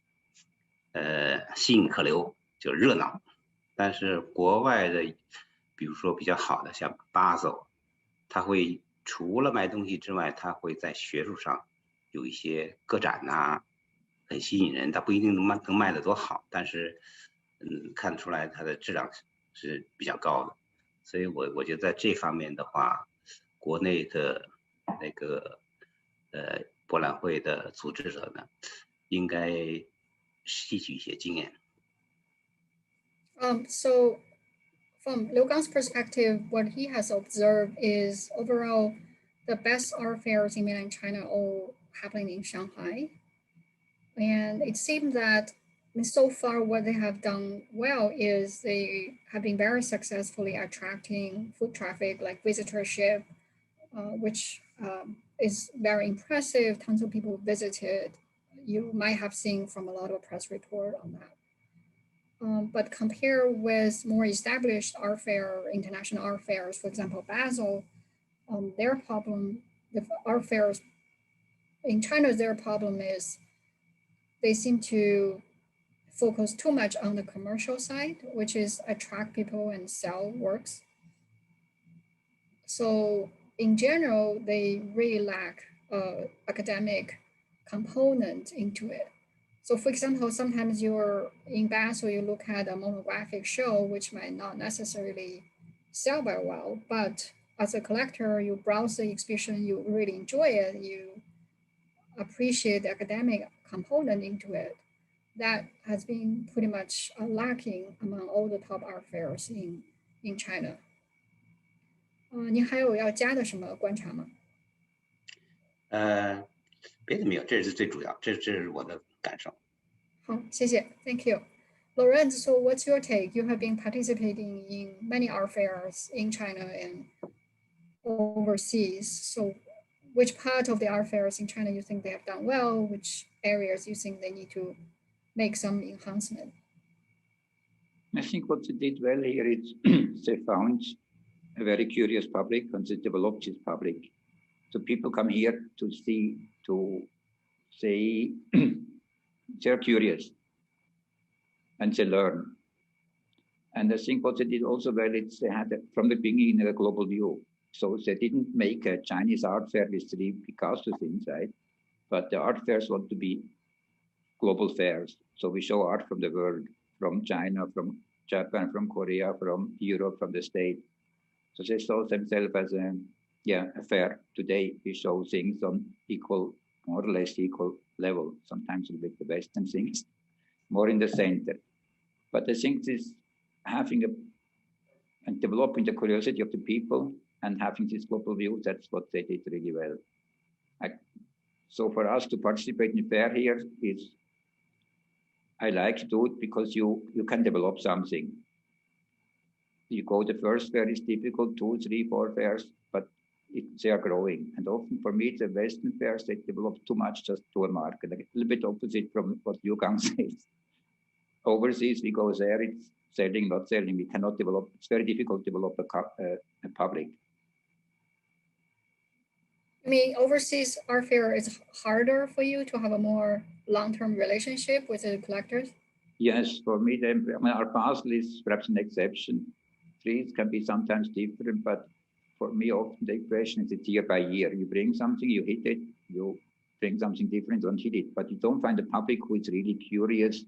吸引客流，就热闹。但是国外的，比如说比较好的像巴塞，它会除了卖东西之外，它会在学术上有一些个展呐，很吸引人。它不一定能卖得多好，但是看得出来它的质量是比较高的。所以我觉得在这方面的话，国内的那个博览会的组织者呢，应该吸取一些经验。So from Liu Gang's perspective, what he has observed is overall the best art fairs in mainland China all happening in Shanghai. And it seems that so far what they have done well is they have been very successfully attracting foot traffic like visitorship, which is very impressive. Tons of people visited. You might have seen from a lot of press report on that. But compare with more established art fair, international art fairs, for example, Basel, their problem, the art fairs in China, their problem is they seem to focus too much on the commercial side, which is attract people and sell works. So in general, they really lack academic component into it. So for example, sometimes you're in Basel, you look at a monographic show, which might not necessarily sell very well, but as a collector, you browse the exhibition, you really enjoy it, you appreciate the academic component into it. That has been pretty much lacking among all the top art fairs in China. 您还有要加的什么观察吗？别的没有，这是最主要，这是我的感受。好，谢谢 ，Thank you. Lorenz, so what's your take? You have been participating in many art fairs in China and overseas. So which part of the art fairs in China you think they have done well? Which areas you think they need to make some enhancement? I think what they did well here is they found a very curious public and they developed this public. So people come here to see, to say, they're curious and they learn. And I think what they did also well is they had, from the beginning, a global view. So they didn't make a Chinese art fair with 3 Picassos inside, but the art fairs want to be global fairs. So we show art from the world, from China, from Japan, from Korea, from Europe, from the States. So they saw themselves as a fair. Today we show things on equal, more or less equal level. Sometimes a bit the Western things, more in the center. But I think this having and developing the curiosity of the people and having this global view, that's what they did really well. So for us to participate in fair here is, I like to do it because you can develop something. You go, the first fair is difficult, 2, 3, 4 fairs, but they are growing. And often for me, the Western fairs, they develop too much just to a market, like a little bit opposite from what Yugang says. Overseas, we go there, it's selling, not selling. We cannot develop, it's very difficult to develop a public. I mean, overseas art fair is harder for you to have a more long-term relationship with the collectors? Yes, for me, our Basel is perhaps an exception. Trees can be sometimes different, but for me, often the impression is it's year by year. You bring something, you hit it, you bring something different, don't hit it. But you don't find a public who is really curious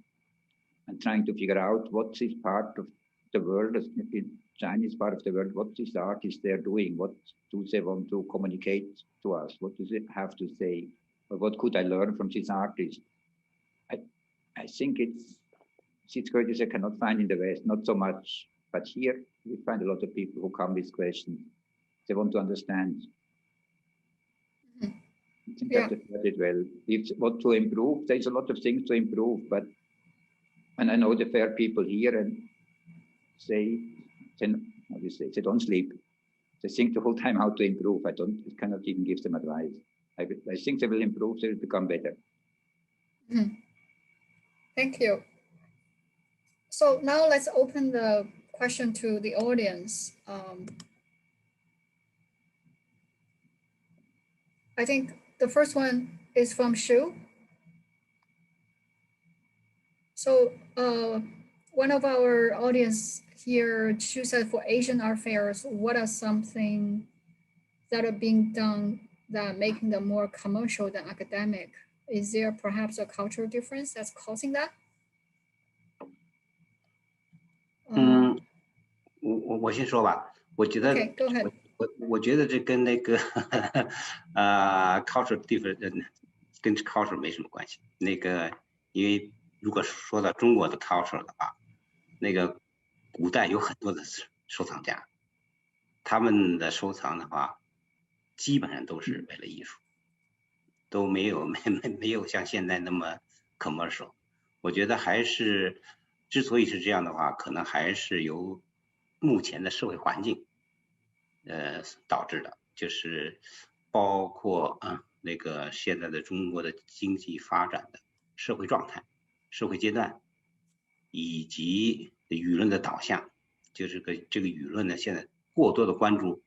and trying to figure out what this part of the world, the Chinese part of the world, what this artist they're doing, what do they want to communicate to us, what do they have to say, or what could I learn from this artist? I think it's qualities I cannot find in the West, not so much, but here we find a lot of people who come with questions. They want to understand. Mm-hmm. I think that they did well. If what to improve, there's a lot of things to improve, but and I know the fair people here and say, how do you say, they don't sleep. They think the whole time how to improve. I cannot even give them advice. I think they will improve, they will become better. Mm-hmm. Thank you. So now let's open the question to the audience. I think the first one is from Shu. So one of our audience here, Shu said, for Asian art fairs, what are something that are being done that making them more commercial than academic? Is there perhaps a cultural difference that's causing that? 我先说吧，我觉得 Okay, go ahead. 我觉得这跟那个culture difference 跟 culture 没什么关系。那个因为如果说到中国的 culture 的话，那个古代有很多的收藏家，他们的收藏的话，基本上都是为了艺术，都没有像现在那么 commercial。我觉得还是之所以是这样的话，可能还是由目前的社会环境导致的，就是包括那个现在的中国的经济发展的社会状态、社会阶段，以及舆论的导向，就是这个舆论呢，现在过多的关注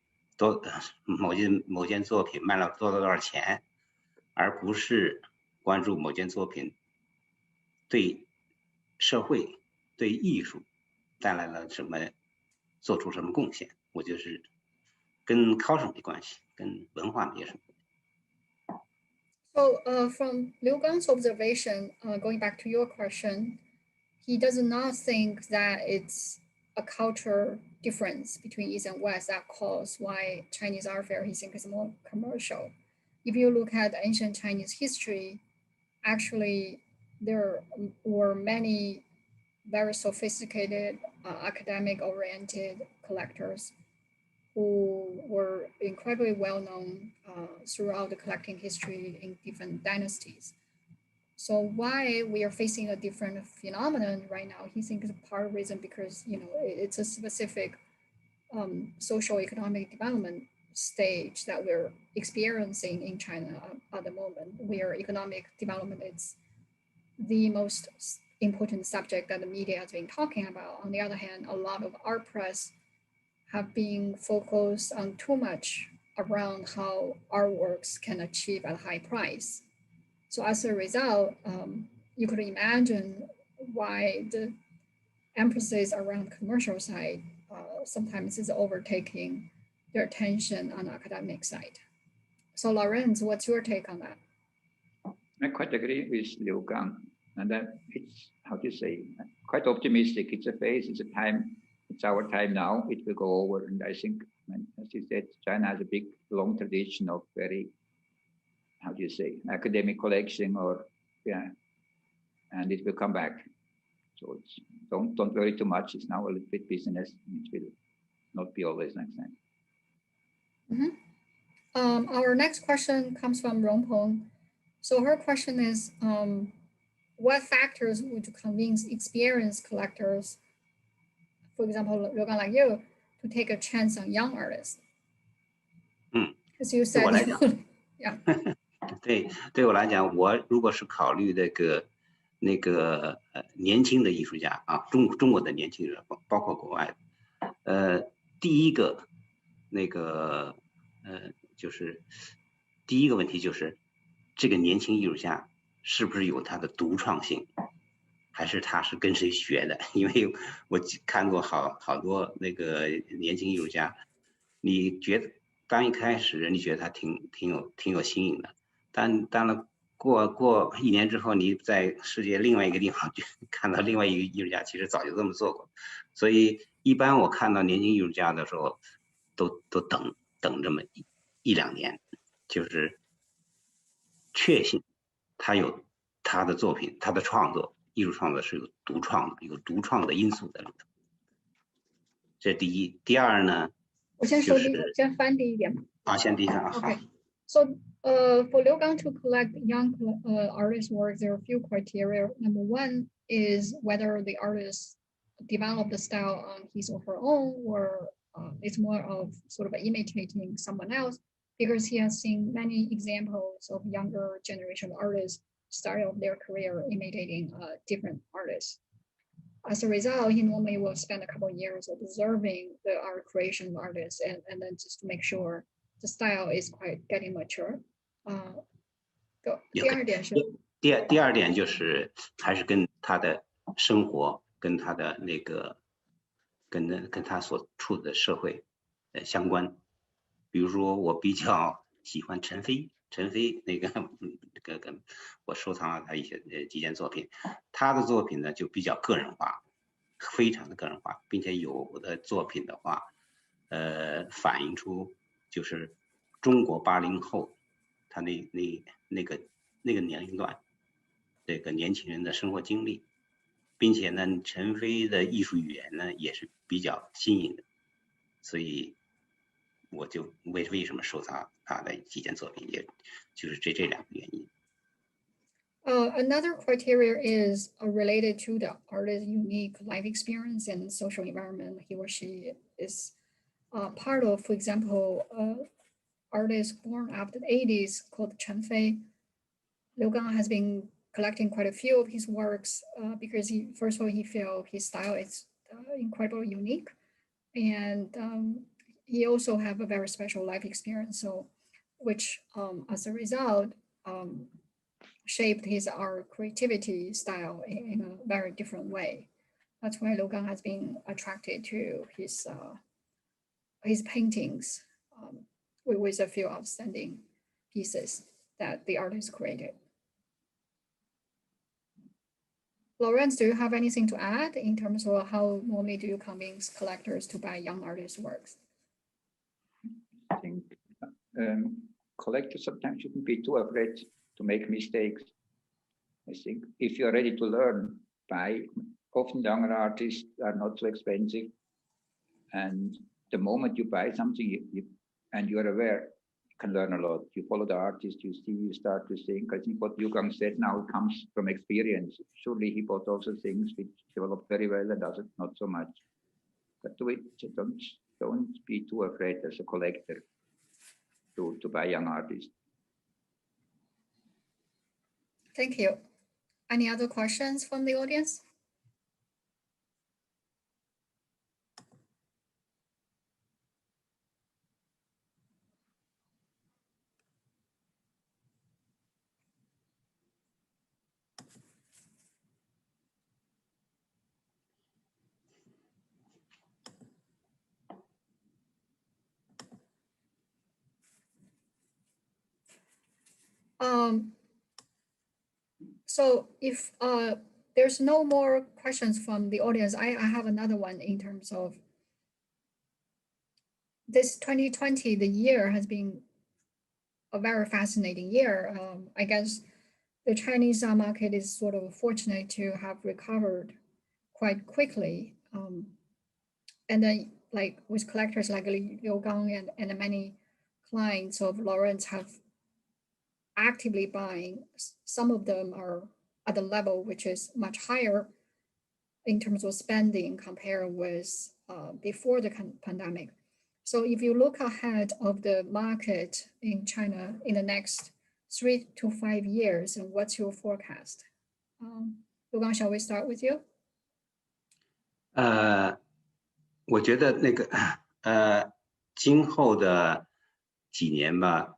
某件作品卖了多少钱，而不是关注某件作品对社会、对艺术带来了什么，做出什么贡献。我就是跟 culture 没关系，跟文化没什么。So from Liu Gang's observation, going back to your question, he does not think that it's a culture difference between East and West that caused why Chinese art fair he thinks is more commercial. If you look at ancient Chinese history, actually there were many very sophisticated, academic-oriented collectors who were incredibly well-known throughout the collecting history in different dynasties. So why we are facing a different phenomenon right now, he thinks part of the reason because it's a specific social economic development stage that we're experiencing in China at the moment, where economic development is the most important subject that the media has been talking about. On the other hand, a lot of art press have been focused on too much around how artworks can achieve a high price. So as a result, you could imagine why the emphasis around commercial side sometimes is overtaking their attention on the academic side. So Lorenz, what's your take on that? I quite agree with Liu Gang, and that it's, how do you say, quite optimistic. It's a phase, it's a time, it's our time now, it will go over. And I think, as you said, China has a big, long tradition of very, how do you say, academic collection, or, yeah, and it will come back. So it's, don't worry too much. It's now a little bit business. It will not be always like that. Mm-hmm. Our next question comes from Rongpeng. So her question is, what factors would convince experienced collectors, for example, Liu Gang like you, to take a chance on young artists? As you said, yeah. 对我来讲，我如果是考虑那个年轻的艺术家啊，中国的年轻人，包括国外的，第一个就是第一个问题就是这个年轻艺术家是不是有他的独创性，还是他是跟谁学的？因为我看过好多那个年轻艺术家，你觉得刚一开始你觉得他挺有新颖的，但当然过1年之后，你在世界另外一个地方就看到另外一个艺术家，其实早就这么做过。所以一般我看到年轻艺术家的时候，都等这么1、2年，就是确信他有他的作品，他的创作，艺术创作是有独创的因素在里头。这是第一。第二呢，我先说先翻第一点吧。先第一个啊。Okay. So for Liu Gang to collect young artists' work, there are a few criteria. Number one is whether the artist developed the style on his or her own, or it's more of sort of imitating someone else, because he has seen many examples of younger generation artists start off their career imitating different artists. As a result, he normally will spend a couple of years observing the art creation of artists and then just to make sure the style is quite getting mature. 第二点是第二点就是还是跟他的生活跟他的那个跟他所处的社会相关。比如说我比较喜欢陈飞那个我收藏了他几件作品，他的作品呢就比较个人化，非常的个人化，并且有的作品的话反映出就是中国80后他那个年龄段这个年轻人的生活经历，并且呢陈飞的艺术语言呢也是比较新颖的，所以我就为什么收藏他的几件作品，也就是这2个原因。Another criteria is related to the artist's unique life experience and social environment he or she is part of. For example, artist born after the 80s called Chen Fei. Liu Gang has been collecting quite a few of his works because first of all, he felt his style is incredibly unique. And he also have a very special life experience, so which as a result shaped his art creativity style in a very different way. That's why Liu Gang has been attracted to his paintings with a few outstanding pieces that the artist created. Lorenz, do you have anything to add in terms of how normally do you convince collectors to buy young artists' works? I think collectors sometimes shouldn't be too afraid to make mistakes. I think if you're ready to learn, buy. Often younger artists are not so expensive. And the moment you buy something and you're aware, you can learn a lot. You follow the artist, you see, you start to think. I think what Liu Gang said now comes from experience. Surely he bought also things which developed very well and others not so much. But do it, don't be too afraid as a collector to buy young artists. Thank you. Any other questions from the audience? So if there's no more questions from the audience, I have another one in terms of this 2020, the year has been a very fascinating year. I guess the Chinese market is sort of fortunate to have recovered quite quickly. And then like with collectors like Liu Gang and many clients of Lawrence have actively buying. Some of them are at a level which is much higher in terms of spending compared with before the pandemic. So if you look ahead of the market in China in the next 3 to 5 years, and what's your forecast? Liu Gang, shall we start with you? 我觉得那个今后的几年吧，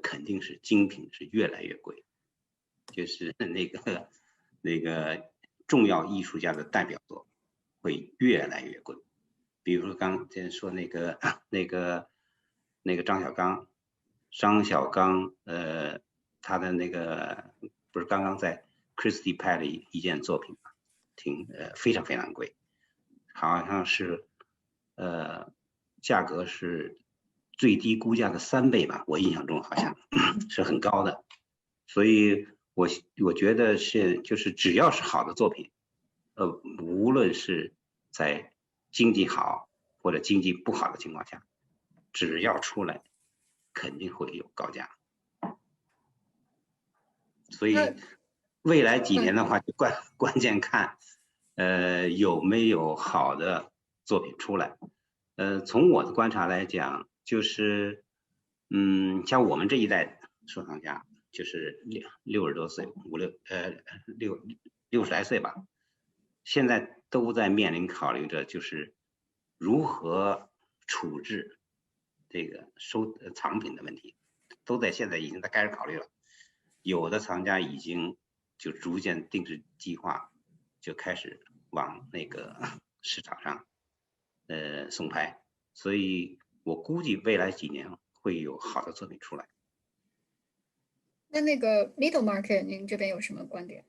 肯定是精品是越来越贵，就是那个重要艺术家的代表作会越来越贵。比如说刚才说那个张小刚，他的那个不是刚刚在 Christie 拍了一件作品嘛，非常非常贵。 好像是，价格是最低估价的3倍吧，我印象中好像是很高的，所以我觉得就是只要是好的作品，无论是在经济好或者经济不好的情况下，只要出来，肯定会有高价，所以未来几年的话，就关键看。 有没有好的作品出来？从我的观察来讲，就是，像我们这一代收藏家，就是60多岁60来岁吧，现在都在面临考虑着，就是如何处置这个藏品的问题，现在已经在开始考虑了。有的藏家已经就逐渐定制计划。 就开始往那个市场上，送拍，所以我估计未来几年会有好的作品出来。那个 middle market， 您这边有什么观点？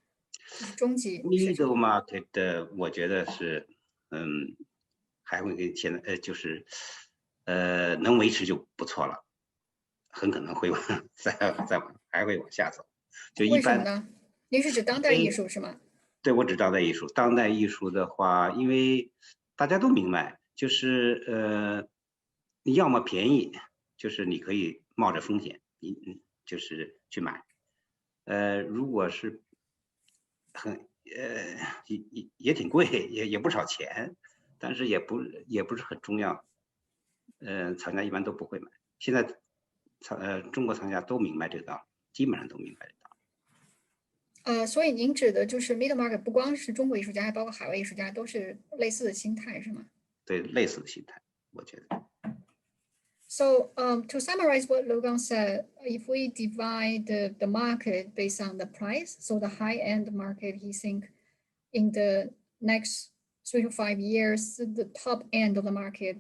就是中级 middle market， 我觉得是，还会跟现在就是能维持就不错了，很可能会还会往下走。就一般。为什么呢？您是指当代艺术是吗？ 对，我指当代艺术。当代艺术的话，因为大家都明白，就是你要么便宜，就是你可以冒着风险，你就是去买。如果是也挺贵，也不少钱，但是也不是很重要。藏家一般都不会买。现在中国藏家都明白这个道理，基本上都明白这个道理。 所以您指的就是 middle market， 不光是中国艺术家，还包括海外艺术家，都是类似的心态，是吗？对，类似的心态，我觉得。So to summarize what Liu Gang said, if we divide the market based on the price, so the high-end market, he think in the next 3 to 5 years, the top end of the market,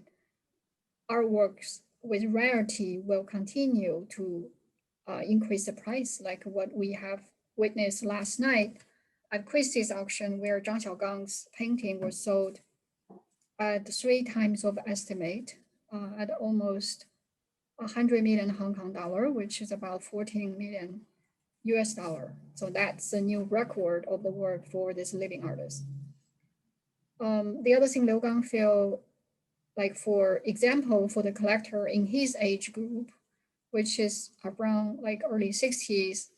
artworks with rarity will continue to increase the price, like what we have witnessed last night at Christie's auction, where Zhang Xiaogang's painting was sold at 3 times of estimate, at almost 100 million Hong Kong dollar, which is about 14 million US dollar. So that's a new record of the work for this living artist. The other thing Liu Gang feel like, for example, for the collector in his age group, which is around like early 60s,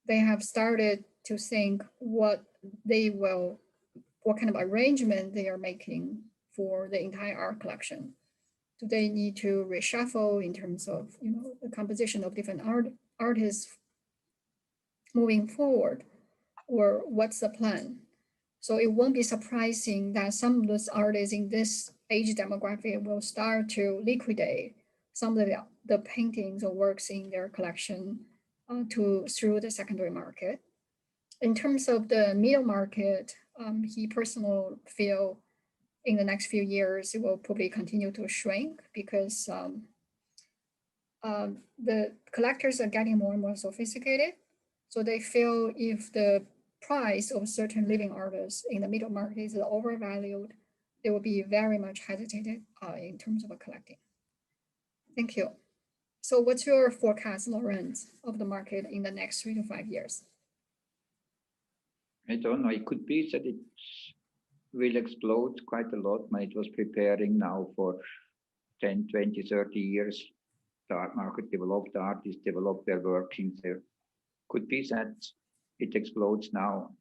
they have started to think what kind of arrangement they are making for the entire art collection. Do they need to reshuffle in terms of, the composition of different artists moving forward? or what's the plan. So it won't be surprising that some of those artists in this age demographic will start to liquidate some of the paintings or works in their collection through the secondary market. In terms of the middle market, he personally feel in the next few years it will probably continue to shrink because the collectors are getting more and more sophisticated. So they feel if the price of certain living artists in the middle market is overvalued, they will be very much hesitated in terms of collecting. Thank you. So what's your forecast, Lawrence, of the market in the next 3 to 5 years? I don't know. It could be that it will explode quite a lot. It was preparing now for 10, 20, 30 years. The art market developed, artists developed their workings there. Could be that it explodes now,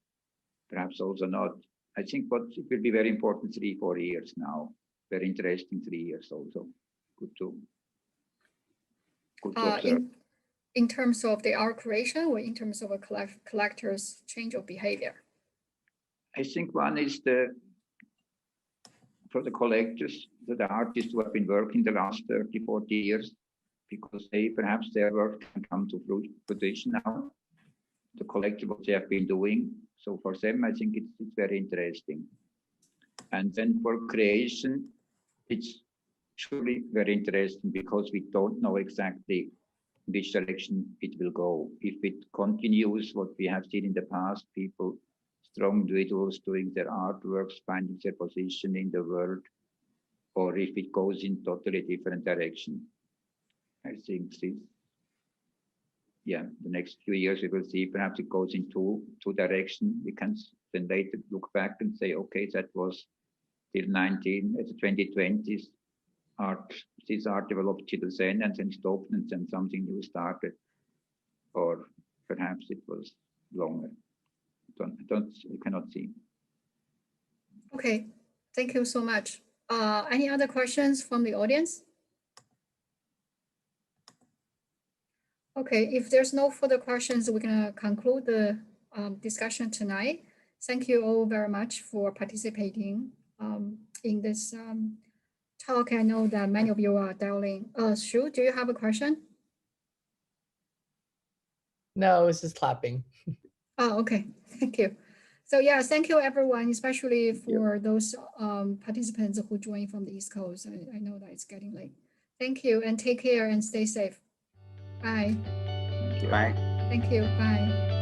perhaps also not. I think what it will be very important 3, 4 years now. Very interesting 3 years also. Good to observe. In terms of the art creation or in terms of a collector's change of behavior? I think one is for the collectors, the artists who have been working the last 30, 40 years, because perhaps their work can come to fruition now, the collector, what they have been doing. So for them, I think it's very interesting. And then for creation, it's surely very interesting because we don't know exactly which direction it will go. If it continues what we have seen in the past, people, strong individuals doing their artworks, finding their position in the world, or if it goes in totally different direction. I think the next few years we will see perhaps it goes in two directions. We can then later look back and say, okay, that was till 2020s. This art developed till then and then stopped and then something new started. Or perhaps it was longer. We cannot see. Okay, thank you so much. Any other questions from the audience? Okay, if there's no further questions, we're gonna conclude the discussion tonight. Thank you all very much for participating in this talk. I know that many of you are dialing. Shu, do you have a question? No, it's just clapping. Oh, okay, thank you. So yeah, thank you everyone, especially for those participants who joined from the East Coast. I know that it's getting late. Thank you and take care and stay safe. Bye. Bye. Thank you, bye.